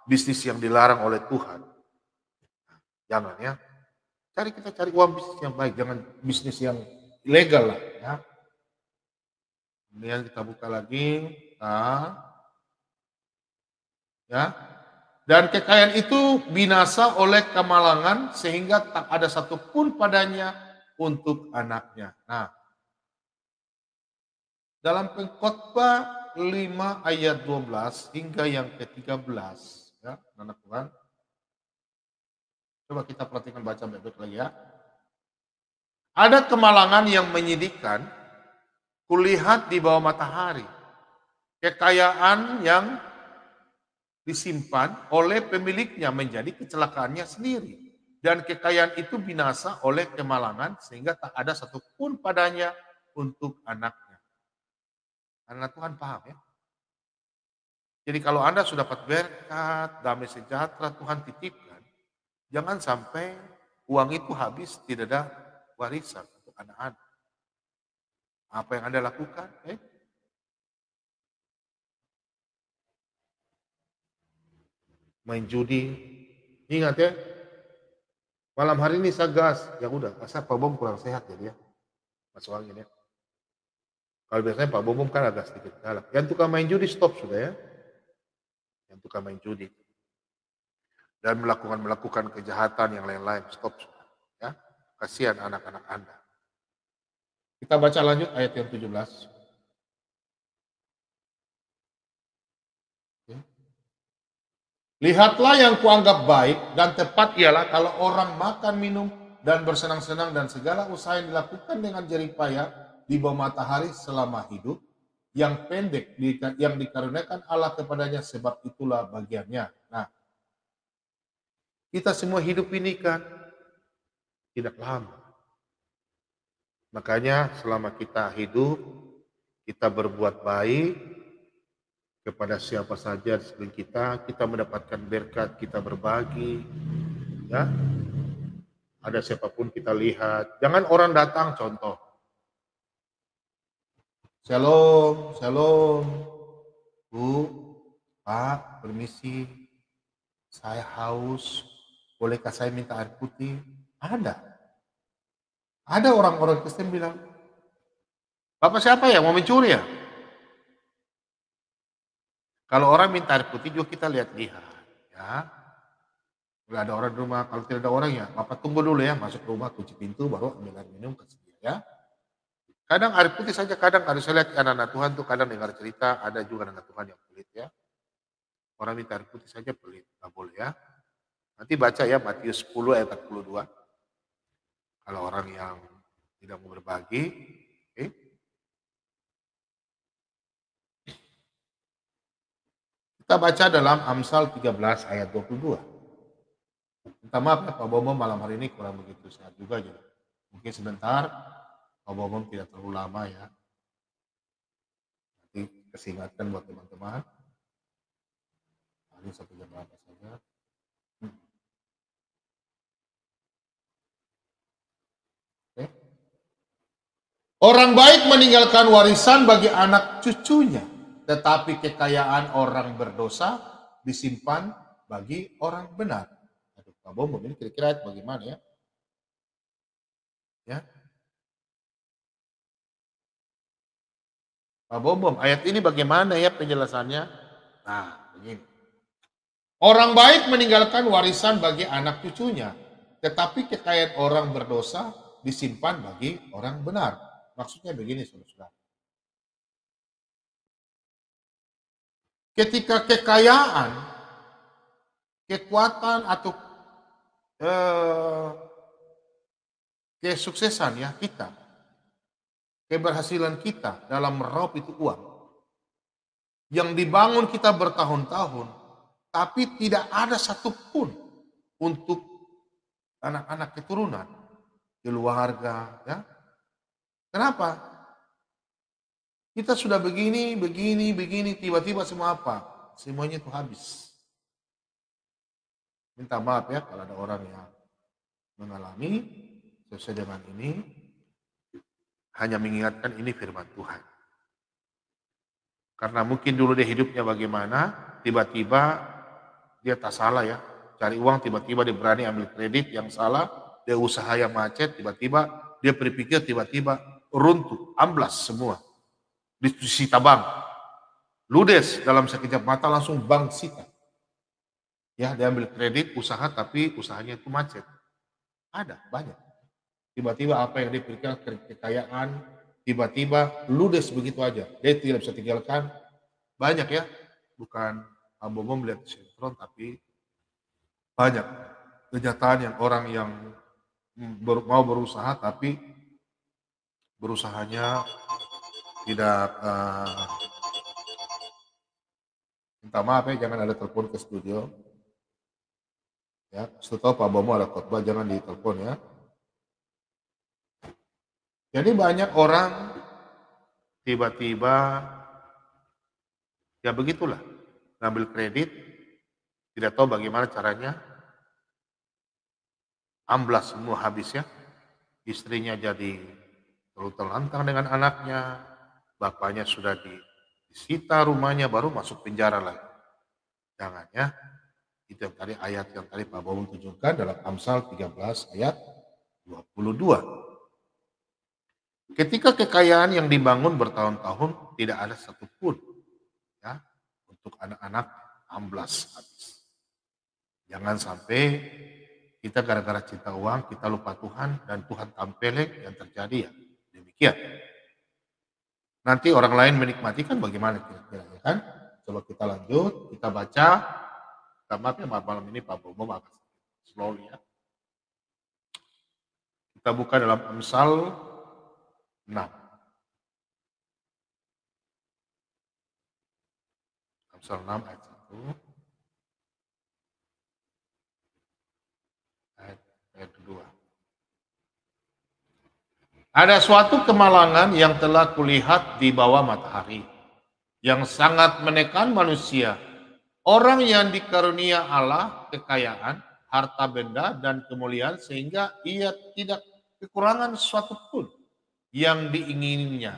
S1: bisnis yang dilarang oleh Tuhan. Jangan ya. Kita cari uang bisnis yang baik, jangan bisnis yang ilegal lah ya. Kemudian kita buka lagi, nah, ya. Dan kekayaan itu binasa oleh kemalangan sehingga tak ada satupun padanya untuk anaknya. Nah, dalam Pengkhotbah 5 ayat 12 hingga yang ke-13, ya, anak Tuhan. Coba kita perhatikan baca baik-baik lagi ya. Ada kemalangan yang menyedihkan, kulihat di bawah matahari. Kekayaan yang disimpan oleh pemiliknya menjadi kecelakaannya sendiri. Dan kekayaan itu binasa oleh kemalangan sehingga tak ada satupun padanya untuk anaknya. Anak Tuhan paham ya? Jadi kalau Anda sudah dapat berkat, damai sejahtera Tuhan titipkan, jangan sampai uang itu habis tidak ada warisan untuk anak-anak. Apa yang Anda lakukan? Main judi. Ingat ya, malam hari ini saya gas. Ya udah, asal Pak Bom kurang sehat jadi ya. Masuk angin ya. Kalau biasanya Pak Bom kan agak sedikit galak. Yang tukang main judi stop sudah ya. Yang tukang main judi. Dan melakukan kejahatan yang lain-lain stop sudah. Ya. Kasihan anak-anak Anda. Kita baca lanjut ayat yang 17. Lihatlah yang kuanggap baik dan tepat ialah kalau orang makan, minum, dan bersenang-senang dan segala usaha yang dilakukan dengan jerih payah di bawah matahari selama hidup, yang pendek yang dikaruniakan Allah kepadanya sebab itulah bagiannya. Nah, kita semua hidup ini kan tidak lama. Makanya selama kita hidup, kita berbuat baik, kepada siapa saja di sekeliling kita mendapatkan berkat, kita berbagi, ya. Ada siapapun kita lihat, jangan orang datang contoh. Shalom, shalom, Bu, Pak, permisi, saya haus, bolehkah saya minta air putih? Ada orang-orang Kristen bilang, Bapak siapa ya, mau mencuri ya? Kalau orang minta air putih juga kita lihat-lihat, ya. Kalau ada orang di rumah, kalau tidak ada orang ya, Bapak tunggu dulu ya, masuk rumah, kunci pintu, baru ambil air minum, kasih dia ya. Kadang air putih saja, kadang harus saya lihat anak-anak Tuhan tuh kadang dengar cerita, ada juga anak Tuhan yang pelit ya. Orang minta air putih saja pelit, nggak boleh ya. Nanti baca ya Matius 10 ayat 42. Kalau orang yang tidak mau berbagi, oke. Kita baca dalam Amsal 13 ayat 22. Minta maaf ya Pak Bomo malam hari ini kurang begitu sehat juga jadi. Mungkin sebentar, Pak Bomo tidak terlalu lama ya. Nanti kesingatan buat teman-teman. Ini 1 jam berapa saja. Oke. Orang baik meninggalkan warisan bagi anak cucunya. Tetapi kekayaan orang berdosa disimpan bagi orang benar. Aduh, Pak Bomo ini kira-kira bagaimana ya? Ya. Pak Bomo, ayat ini bagaimana ya penjelasannya? Nah, begini. Orang baik meninggalkan warisan bagi anak cucunya. Tetapi kekayaan orang berdosa disimpan bagi orang benar. Maksudnya begini, saudara-saudara. Ketika kekayaan, kekuatan atau kesuksesan ya kita, keberhasilan kita dalam meraup itu uang, yang dibangun kita bertahun-tahun, tapi tidak ada satupun untuk anak-anak keturunan, keluarga, ya. Kenapa? Kita sudah begini, tiba-tiba semua apa? Semuanya itu habis. Minta maaf ya kalau ada orang yang mengalami sesuai dengan ini, hanya mengingatkan ini firman Tuhan. Karena mungkin dulu dia hidupnya bagaimana, tiba-tiba dia tak salah ya, cari uang tiba-tiba dia berani ambil kredit yang salah, dia usaha yang macet, tiba-tiba dia berpikir tiba-tiba runtuh, amblas semua, disita bank, ludes dalam sekejap mata langsung bank sita. Ya, dia ambil kredit usaha tapi usahanya itu macet. Ada banyak. Tiba-tiba apa yang dia pikirkan kekayaan, tiba-tiba ludes begitu aja. Dia tidak bisa tinggalkan. Banyak ya, bukan Bobo melihat sinetron, tapi banyak kenyataan yang orang yang mau berusaha tapi berusahanya tidak minta maaf ya, jangan ada telepon ke studio ya. Setelah Pak Bomo ada khotbah, jangan ditelepon ya. Jadi banyak orang tiba-tiba ya begitulah, ngambil kredit, tidak tahu bagaimana caranya, amblas semua habis ya. Istrinya jadi terlalu terlantang dengan anaknya, bapaknya sudah disita rumahnya, baru masuk penjara lagi. Jangan ya, itu yang tadi ayat yang tadi Pak Bowo tunjukkan dalam Amsal 13 ayat 22. Ketika kekayaan yang dibangun bertahun-tahun tidak ada satupun ya untuk anak-anak amblas habis. Jangan sampai kita gara-gara cinta uang kita lupa Tuhan dan Tuhan tampelek yang terjadi ya demikian. Nanti orang lain menikmati kan bagaimana kira-kira ya kan? Coba kita lanjut, kita baca. Maaf ya malam ini Pak Bomo agak slowly ya. Kita buka dalam Amsal 6. Amsal 6 ayat 1. Ayat 2. Ada suatu kemalangan yang telah kulihat di bawah matahari, yang sangat menekan manusia. Orang yang dikarunia Allah kekayaan, harta benda, dan kemuliaan sehingga ia tidak kekurangan suatu pun yang diingininya.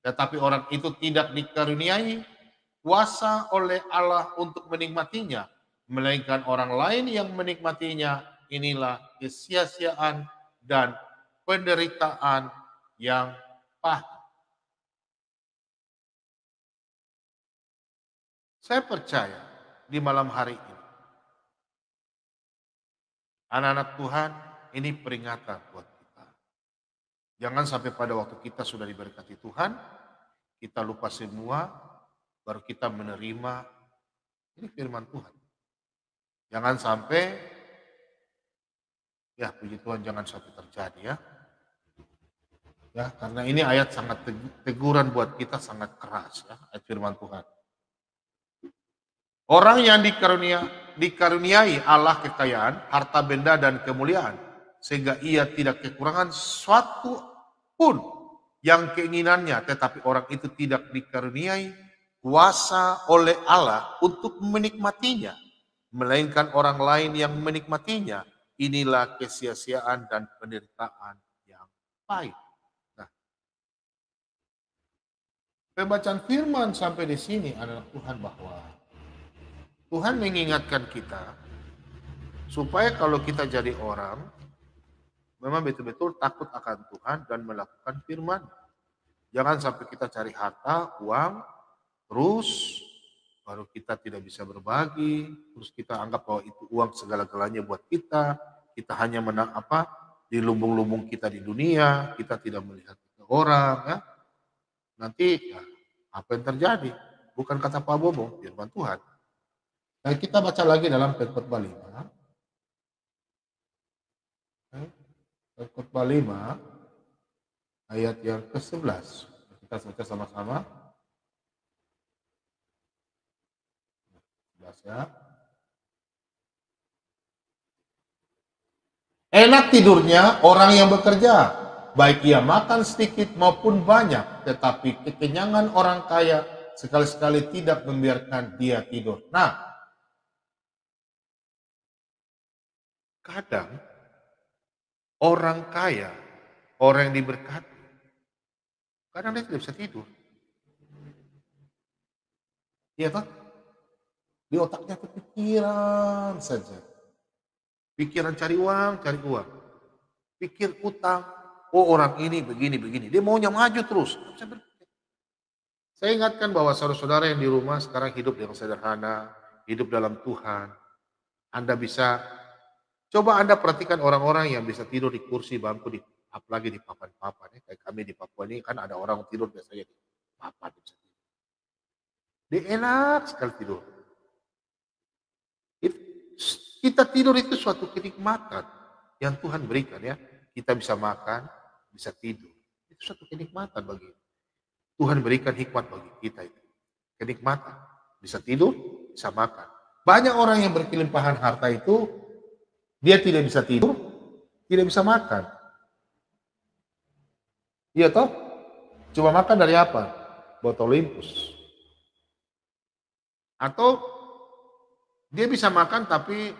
S1: Tetapi orang itu tidak dikaruniai kuasa oleh Allah untuk menikmatinya, melainkan orang lain yang menikmatinya. Inilah kesia-siaan dan penderitaan yang pahit. Saya percaya di malam hari ini, anak-anak Tuhan, ini peringatan buat kita. Jangan sampai pada waktu kita sudah diberkati Tuhan, kita lupa semua, baru kita menerima. Ini firman Tuhan. Jangan sampai, ya puji Tuhan jangan sampai terjadi ya. Ya, karena ini ayat sangat teguran buat kita, sangat keras ya, ayat firman Tuhan. Orang yang dikaruniai Allah kekayaan, harta benda dan kemuliaan, sehingga ia tidak kekurangan suatu pun yang keinginannya, tetapi orang itu tidak dikaruniai kuasa oleh Allah untuk menikmatinya, melainkan orang lain yang menikmatinya. Inilah kesia-siaan dan penderitaan yang pahit. Nah, pembacaan firman sampai di sini adalah Tuhan bahwa Tuhan mengingatkan kita supaya kalau kita jadi orang memang betul-betul takut akan Tuhan dan melakukan firman. Jangan sampai kita cari harta, uang, terus baru kita tidak bisa berbagi, terus kita anggap bahwa itu uang segala-galanya buat kita hanya menang di lumbung-lumbung kita di dunia, kita tidak melihat ke orang ya. Nanti ya, apa yang terjadi? Bukan kata Pak Bobo, firman Tuhan. Nah, kita baca lagi dalam Pengkhotbah 5. Pengkhotbah 5 ayat yang ke-11. Kita baca sama-sama. 11 ya.
S2: Enak tidurnya orang yang bekerja, baik ia makan sedikit maupun banyak, tetapi kekenyangan orang kaya sekali-sekali tidak membiarkan dia tidur. Nah,
S1: kadang orang kaya, orang yang diberkati, kadang dia tidak bisa tidur. Iya toh? Di otaknya kepikiran saja. Pikiran cari uang, cari uang. Pikir utang, oh orang ini begini. Dia maunya maju terus. Saya ingatkan bahwa saudara-saudara yang di rumah sekarang hidup dengan sederhana, hidup dalam Tuhan. Anda bisa, coba Anda perhatikan orang-orang yang bisa tidur di kursi, bangku, apalagi di papan-papan. Kayak kami di Papua ini kan ada orang tidur biasanya di papan. Dia enak sekali tidur. Kita tidur itu suatu kenikmatan yang Tuhan berikan ya. Kita bisa makan, bisa tidur. Itu suatu kenikmatan bagi Tuhan berikan hikmat bagi kita itu. Kenikmatan. Bisa tidur, bisa makan. Banyak orang yang berkelimpahan harta itu, dia tidak bisa tidur, tidak bisa makan. Iya toh? Cuma makan dari apa? Botol Olympus. Atau dia bisa makan tapi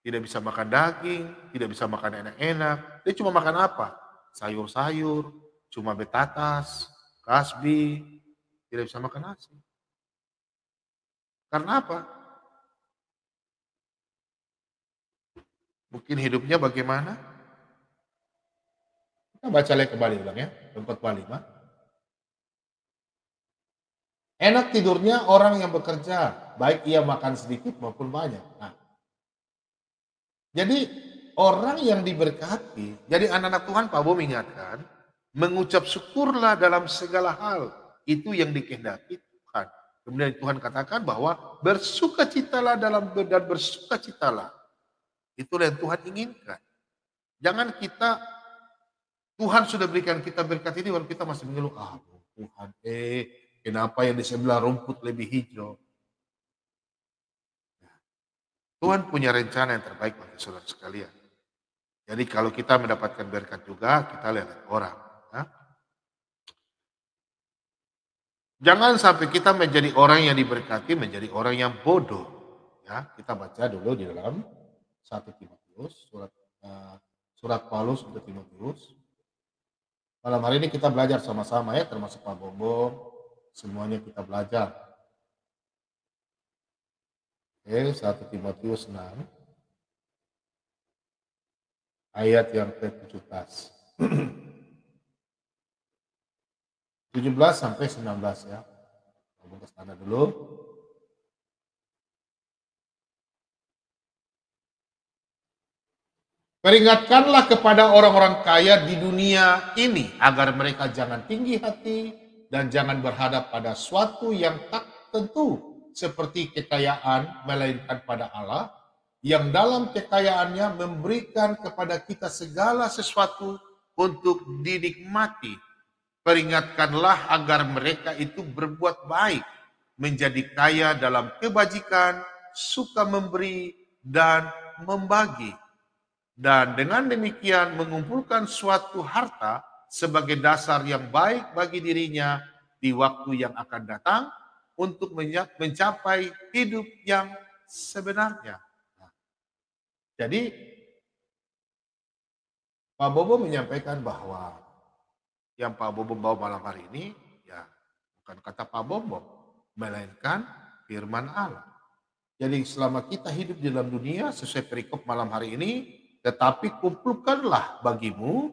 S1: tidak bisa makan daging, tidak bisa makan enak-enak. Dia cuma makan apa? Sayur-sayur, cuma betatas, kasbi, tidak bisa makan nasi. Karena apa? Mungkin hidupnya bagaimana? Kita baca lagi kembali ulang ya, Khotbah 5. Enak tidurnya orang yang bekerja, baik ia makan sedikit maupun banyak. Nah, jadi orang yang diberkati, jadi anak-anak Tuhan Pak Bo mengingatkan, mengucap syukurlah dalam segala hal. Itu yang dikehendaki Tuhan. Kemudian Tuhan katakan bahwa bersukacitalah dalam dan bersukacitalah. Itulah yang Tuhan inginkan. Jangan kita, Tuhan sudah berikan kita berkat ini, baru kita masih mengeluh, Tuhan, kenapa yang di sebelah rumput lebih hijau? Tuhan punya rencana yang terbaik bagi saudara sekalian. Jadi kalau kita mendapatkan berkat juga, kita lihat orang. Ya. Jangan sampai kita menjadi orang yang diberkati, menjadi orang yang bodoh. Ya, kita baca dulu di dalam 1 Timotius, surat Paulus untuk Timotius. Malam hari ini kita belajar sama-sama ya, termasuk Pak Bobo, semuanya kita belajar. Oke, 1 Timotius 6, ayat yang ke-17. 17 sampai 19 ya. Kita ke sana dulu. Peringatkanlah kepada orang-orang kaya di dunia ini agar mereka jangan tinggi hati dan jangan berhadap pada suatu yang tak tentu seperti kekayaan melainkan pada Allah yang dalam kekayaannya memberikan kepada kita segala sesuatu untuk dinikmati. Peringatkanlah agar mereka itu berbuat baik, menjadi kaya dalam kebajikan, suka memberi dan membagi. Dan dengan demikian mengumpulkan suatu harta sebagai dasar yang baik bagi dirinya di waktu yang akan datang untuk mencapai hidup yang sebenarnya. Jadi Pak Bobo menyampaikan bahwa yang Pak Bobo bawa malam hari ini ya bukan kata Pak Bobo, melainkan firman Allah. Jadi selama kita hidup di dalam dunia sesuai perikop malam hari ini, tetapi kumpulkanlah bagimu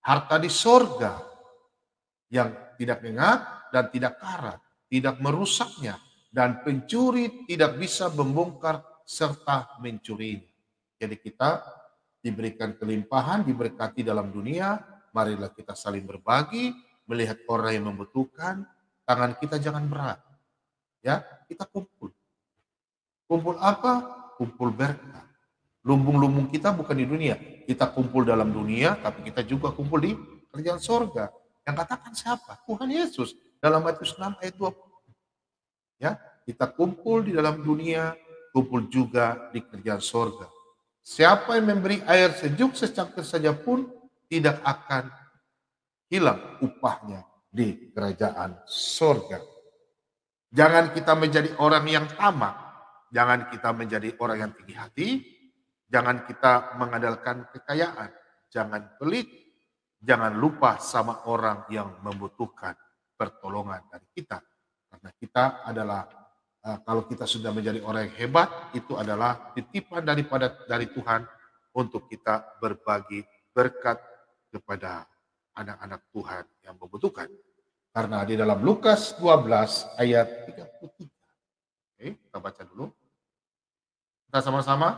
S1: harta di sorga yang tidak mengat dan tidak karat, tidak merusaknya, dan pencuri tidak bisa membongkar serta mencurinya. Jadi kita diberikan kelimpahan, diberkati dalam dunia, marilah kita saling berbagi, melihat orang yang membutuhkan, tangan kita jangan berat. Ya, kita kumpul. Kumpul apa? Kumpul berkat. Lumbung-lumbung kita bukan di dunia. Kita kumpul dalam dunia, tapi kita juga kumpul di kerajaan sorga. Yang katakan siapa? Tuhan Yesus. Dalam Matius 6 ayat 20. Ya, kita kumpul di dalam dunia, kumpul juga di kerajaan sorga.
S2: Siapa yang memberi air sejuk secangkir saja pun tidak akan hilang upahnya di kerajaan surga. Jangan kita menjadi orang yang tamak. Jangan kita menjadi orang yang tinggi hati. Jangan kita mengandalkan kekayaan. Jangan pelit. Jangan lupa sama orang yang membutuhkan pertolongan dari kita. Karena kita adalah, kalau kita sudah menjadi orang yang hebat, itu adalah titipan dari Tuhan untuk kita berbagi berkat kepada anak-anak Tuhan yang membutuhkan. Karena di dalam Lukas 12 ayat 33. Oke, kita baca dulu. Kita sama-sama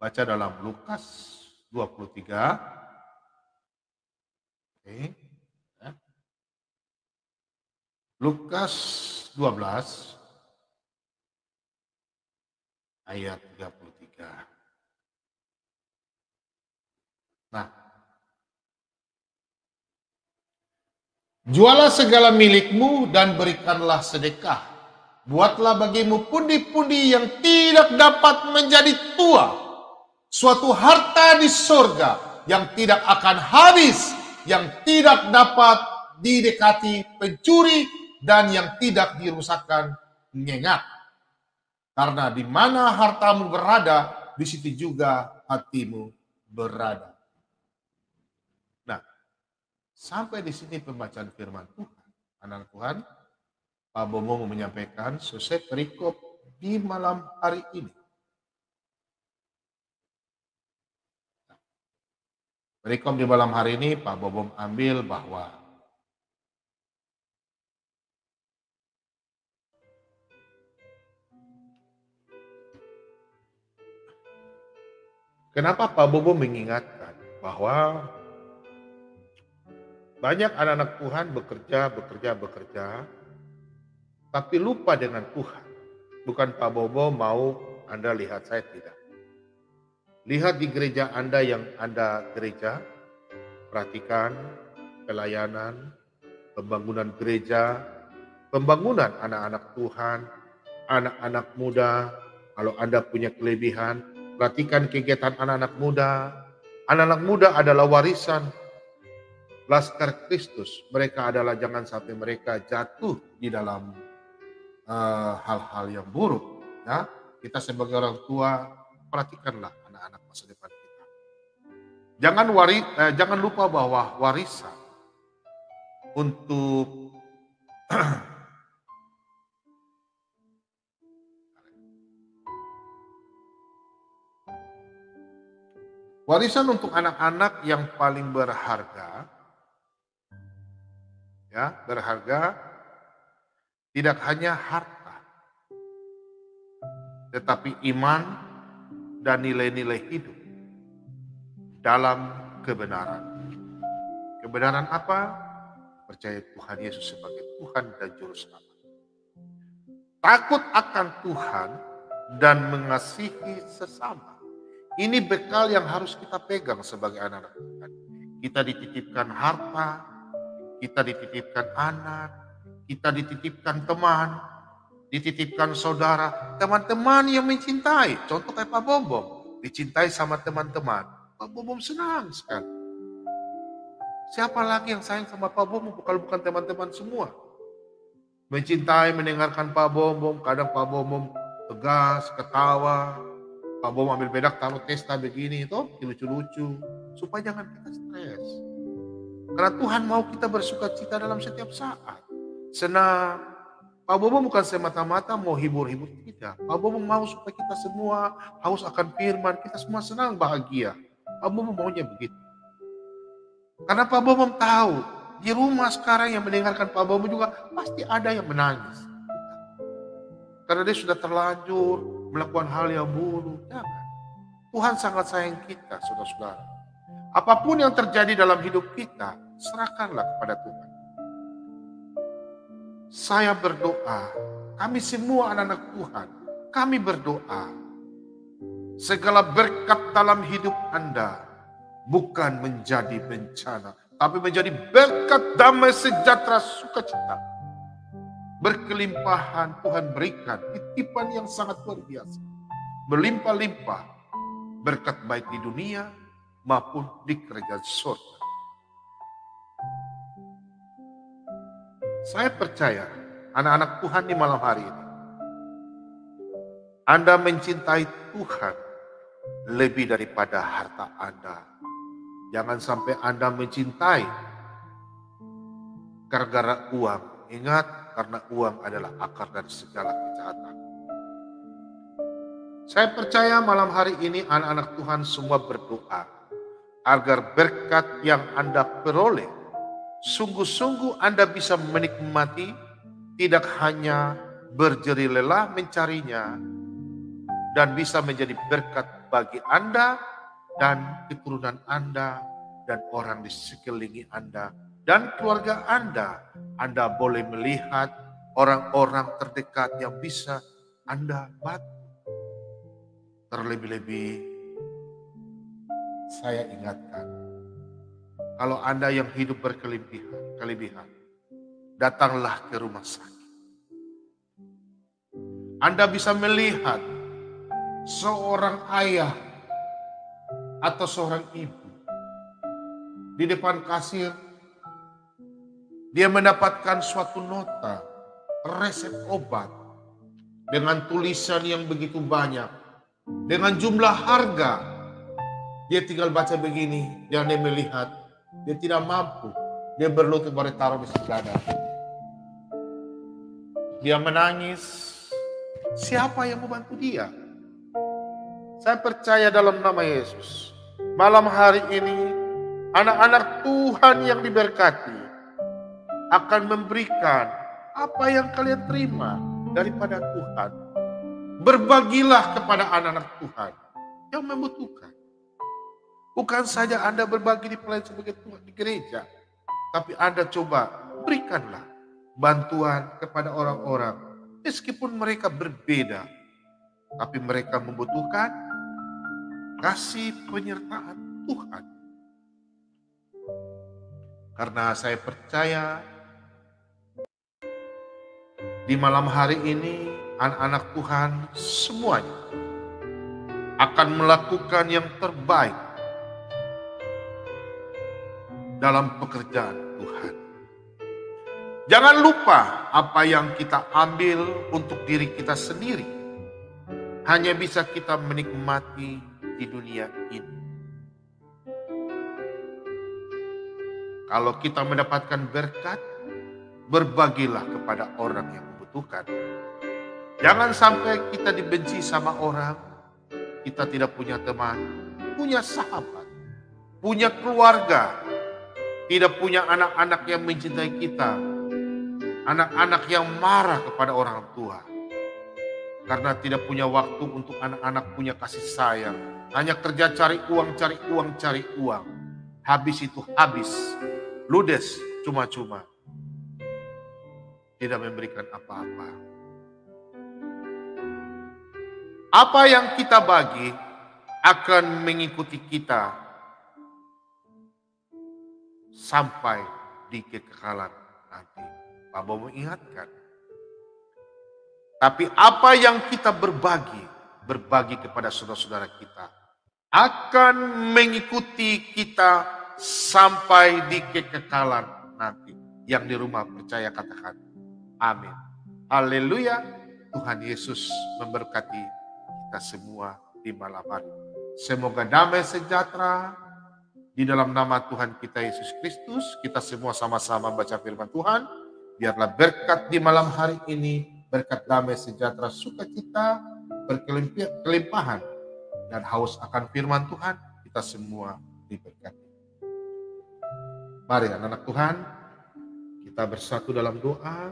S2: baca dalam Lukas 23. Oke. Ya. Lukas 12 ayat 33. Nah, jualah segala milikmu dan berikanlah sedekah. Buatlah bagimu pundi-pundi yang tidak dapat menjadi tua. Suatu harta di sorga yang tidak akan habis, yang tidak dapat didekati pencuri, dan yang tidak dirusakkan nyengat. Karena di mana hartamu berada, di situ juga hatimu berada. Sampai di sini pembacaan firman Tuhan. Anak Tuhan, Pak Bomo mau menyampaikan selesai perikop di malam hari ini. Perikop di malam hari ini Pak Bomo ambil bahwa kenapa Pak Bobo mengingatkan bahwa banyak anak-anak Tuhan bekerja, tapi lupa dengan Tuhan. Bukan Pak Bobo mau Anda lihat, saya tidak. Lihat di gereja Anda yang Anda gereja, perhatikan pelayanan, pembangunan gereja, pembangunan anak-anak Tuhan, anak-anak muda. Kalau Anda punya kelebihan, perhatikan kegiatan anak-anak muda. Anak-anak muda adalah warisan Laskar Kristus. Mereka adalah, jangan sampai mereka jatuh di dalam hal-hal yang buruk. Ya, kita sebagai orang tua, perhatikanlah anak-anak masa depan kita. Jangan lupa bahwa warisan untuk warisan untuk anak-anak yang paling berharga. Ya, berharga tidak hanya harta, tetapi iman dan nilai-nilai hidup dalam kebenaran. Kebenaran apa? Percaya Tuhan Yesus sebagai Tuhan dan Juru Selamat. Takut akan Tuhan dan mengasihi sesama. Ini bekal yang harus kita pegang sebagai anak-anak Tuhan. Kita dititipkan harta, kita dititipkan anak, kita dititipkan teman, dititipkan saudara, teman-teman yang mencintai. Contoh kayak Pak Bombom, dicintai sama teman-teman. Pak Bombom senang sekali. Siapa lagi yang sayang sama Pak Bombom kalau bukan teman-teman semua? Mencintai, mendengarkan Pak Bombom, kadang Pak Bombom tegas, ketawa. Pak Bombom ambil bedak, taruh testa begini, itu lucu-lucu. Supaya jangan kita stres. Karena Tuhan mau kita bersuka cita dalam setiap saat. Senang. Pak Bobo bukan semata-mata mau hibur-hibur kita. Pak Bobo mau supaya kita semua haus akan firman. Kita semua senang, bahagia. Pak Bobo maunya begitu. Karena Pak Bobo tahu, di rumah sekarang yang mendengarkan Pak Bobo juga pasti ada yang menangis. Karena dia sudah terlanjur melakukan hal yang buruk. Jangan. Tuhan sangat sayang kita, saudara-saudara. Apapun yang terjadi dalam hidup kita, serahkanlah kepada Tuhan. Saya berdoa, kami semua anak-anak Tuhan, kami berdoa. Segala berkat dalam hidup Anda bukan menjadi bencana, tapi menjadi berkat damai sejahtera sukacita. Berkelimpahan Tuhan berikan titipan yang sangat luar biasa. berlimpah-limpah berkat baik di dunia maupun di kerajaan surga. Saya percaya anak-anak Tuhan di malam hari ini, Anda mencintai Tuhan lebih daripada harta Anda. Jangan sampai Anda mencintai gara-gara uang. Ingat, karena uang adalah akar dari segala kejahatan. Saya percaya malam hari ini anak-anak Tuhan semua berdoa agar berkat yang Anda peroleh sungguh-sungguh Anda bisa menikmati, tidak hanya berjeri lelah mencarinya, dan bisa menjadi berkat bagi Anda dan keturunan Anda dan orang di sekeliling Anda dan keluarga Anda. Anda boleh melihat orang-orang terdekat yang bisa Anda bantu. Terlebih-lebih saya ingatkan, kalau Anda yang hidup berkelebihan, datanglah ke rumah sakit. Anda bisa melihat seorang ayah atau seorang ibu di depan kasir, dia mendapatkan suatu nota resep obat dengan tulisan yang begitu banyak, dengan jumlah harga. Dia tinggal baca begini, dan dia melihat dia tidak mampu, dia berlutut baru taruh di sejadah. Dia menangis. Siapa yang membantu dia? Saya percaya dalam nama Yesus, malam hari ini anak-anak Tuhan yang diberkati akan memberikan apa yang kalian terima daripada Tuhan. Berbagilah kepada anak-anak Tuhan yang membutuhkan. Bukan saja Anda berbagi di pelayan sebagai Tuhan di gereja, tapi Anda coba berikanlah bantuan kepada orang-orang meskipun mereka berbeda, tapi mereka membutuhkan kasih penyertaan Tuhan. Karena saya percaya di malam hari ini anak-anak Tuhan semuanya akan melakukan yang terbaik dalam pekerjaan Tuhan. Jangan lupa apa yang kita ambil untuk diri kita sendiri hanya bisa kita menikmati di dunia ini. Kalau kita mendapatkan berkat, berbagilah kepada orang yang membutuhkan. Jangan sampai kita dibenci sama orang, kita tidak punya teman, punya sahabat, punya keluarga, tidak punya anak-anak yang mencintai kita, anak-anak yang marah kepada orang tua, karena tidak punya waktu untuk anak-anak punya kasih sayang, hanya kerja cari uang, cari uang, habis itu habis, ludes, cuma-cuma, tidak memberikan apa-apa. Apa yang kita bagi akan mengikuti kita sampai di kekekalan nanti. Pak Bomo ingatkan. Tapi apa yang kita berbagi kepada saudara-saudara kita, akan mengikuti kita sampai di kekekalan nanti. Yang di rumah percaya katakan amin. Haleluya. Tuhan Yesus memberkati kita semua di malam hari. Semoga damai sejahtera di dalam nama Tuhan kita Yesus Kristus. Kita semua sama-sama baca firman Tuhan. Biarlah berkat di malam hari ini, berkat damai sejahtera, sukacita, berkelimpahan, dan haus akan firman Tuhan, kita semua diberkati. Mari anak-anak Tuhan, kita bersatu dalam doa.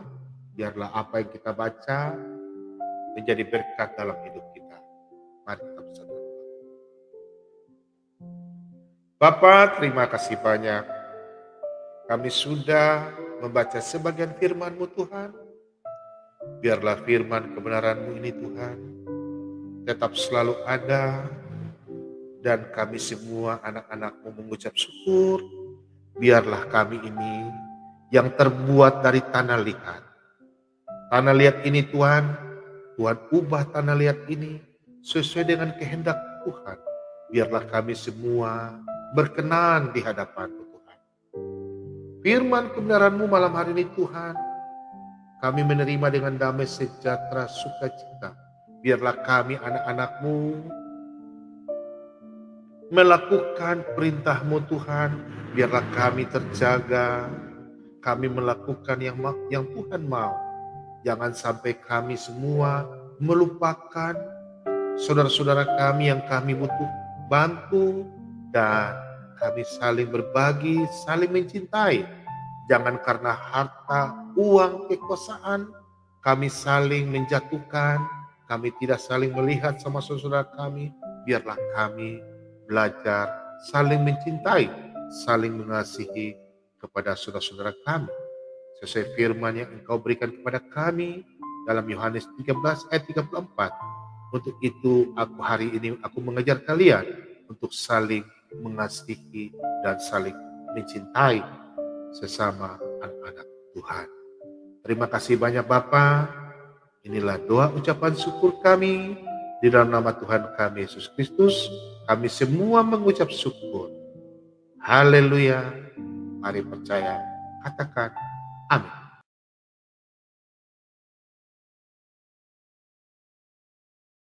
S2: Biarlah apa yang kita baca menjadi berkat dalam hidup kita. Mari kita bersatu. Bapa, terima kasih banyak. Kami sudah membaca sebagian firman-Mu Tuhan. Biarlah firman kebenaran-Mu ini Tuhan tetap selalu ada. Dan kami semua anak-anak-Mu mengucap syukur. Biarlah kami ini yang terbuat dari tanah liat. Tanah liat ini Tuhan ubah tanah liat ini
S1: sesuai dengan kehendak Tuhan. Biarlah kami semua berkenan di hadapan-Mu Tuhan. Firman kebenaran-Mu malam hari ini Tuhan, kami menerima dengan damai sejahtera sukacita. Biarlah kami anak-anak-Mu melakukan perintah-Mu Tuhan. Biarlah kami terjaga, kami melakukan yang Tuhan mau. Jangan sampai kami semua melupakan saudara-saudara kami yang kami butuh bantu, dan kami saling berbagi, saling mencintai. Jangan karena harta, uang, kekuasaan, kami saling menjatuhkan, kami tidak saling melihat sama saudara kami. Biarlah kami belajar saling mencintai, saling mengasihi kepada saudara-saudara kami. Sesuai firman yang Engkau berikan kepada kami dalam Yohanes 13 ayat 34. Untuk itu hari ini aku mengajar kalian untuk saling mengasihi dan saling mencintai sesama anak-anak Tuhan. Terima kasih banyak Bapa. Inilah doa ucapan syukur kami di dalam nama Tuhan kami Yesus Kristus. Kami semua mengucap syukur. Haleluya. Mari percaya, katakan amin.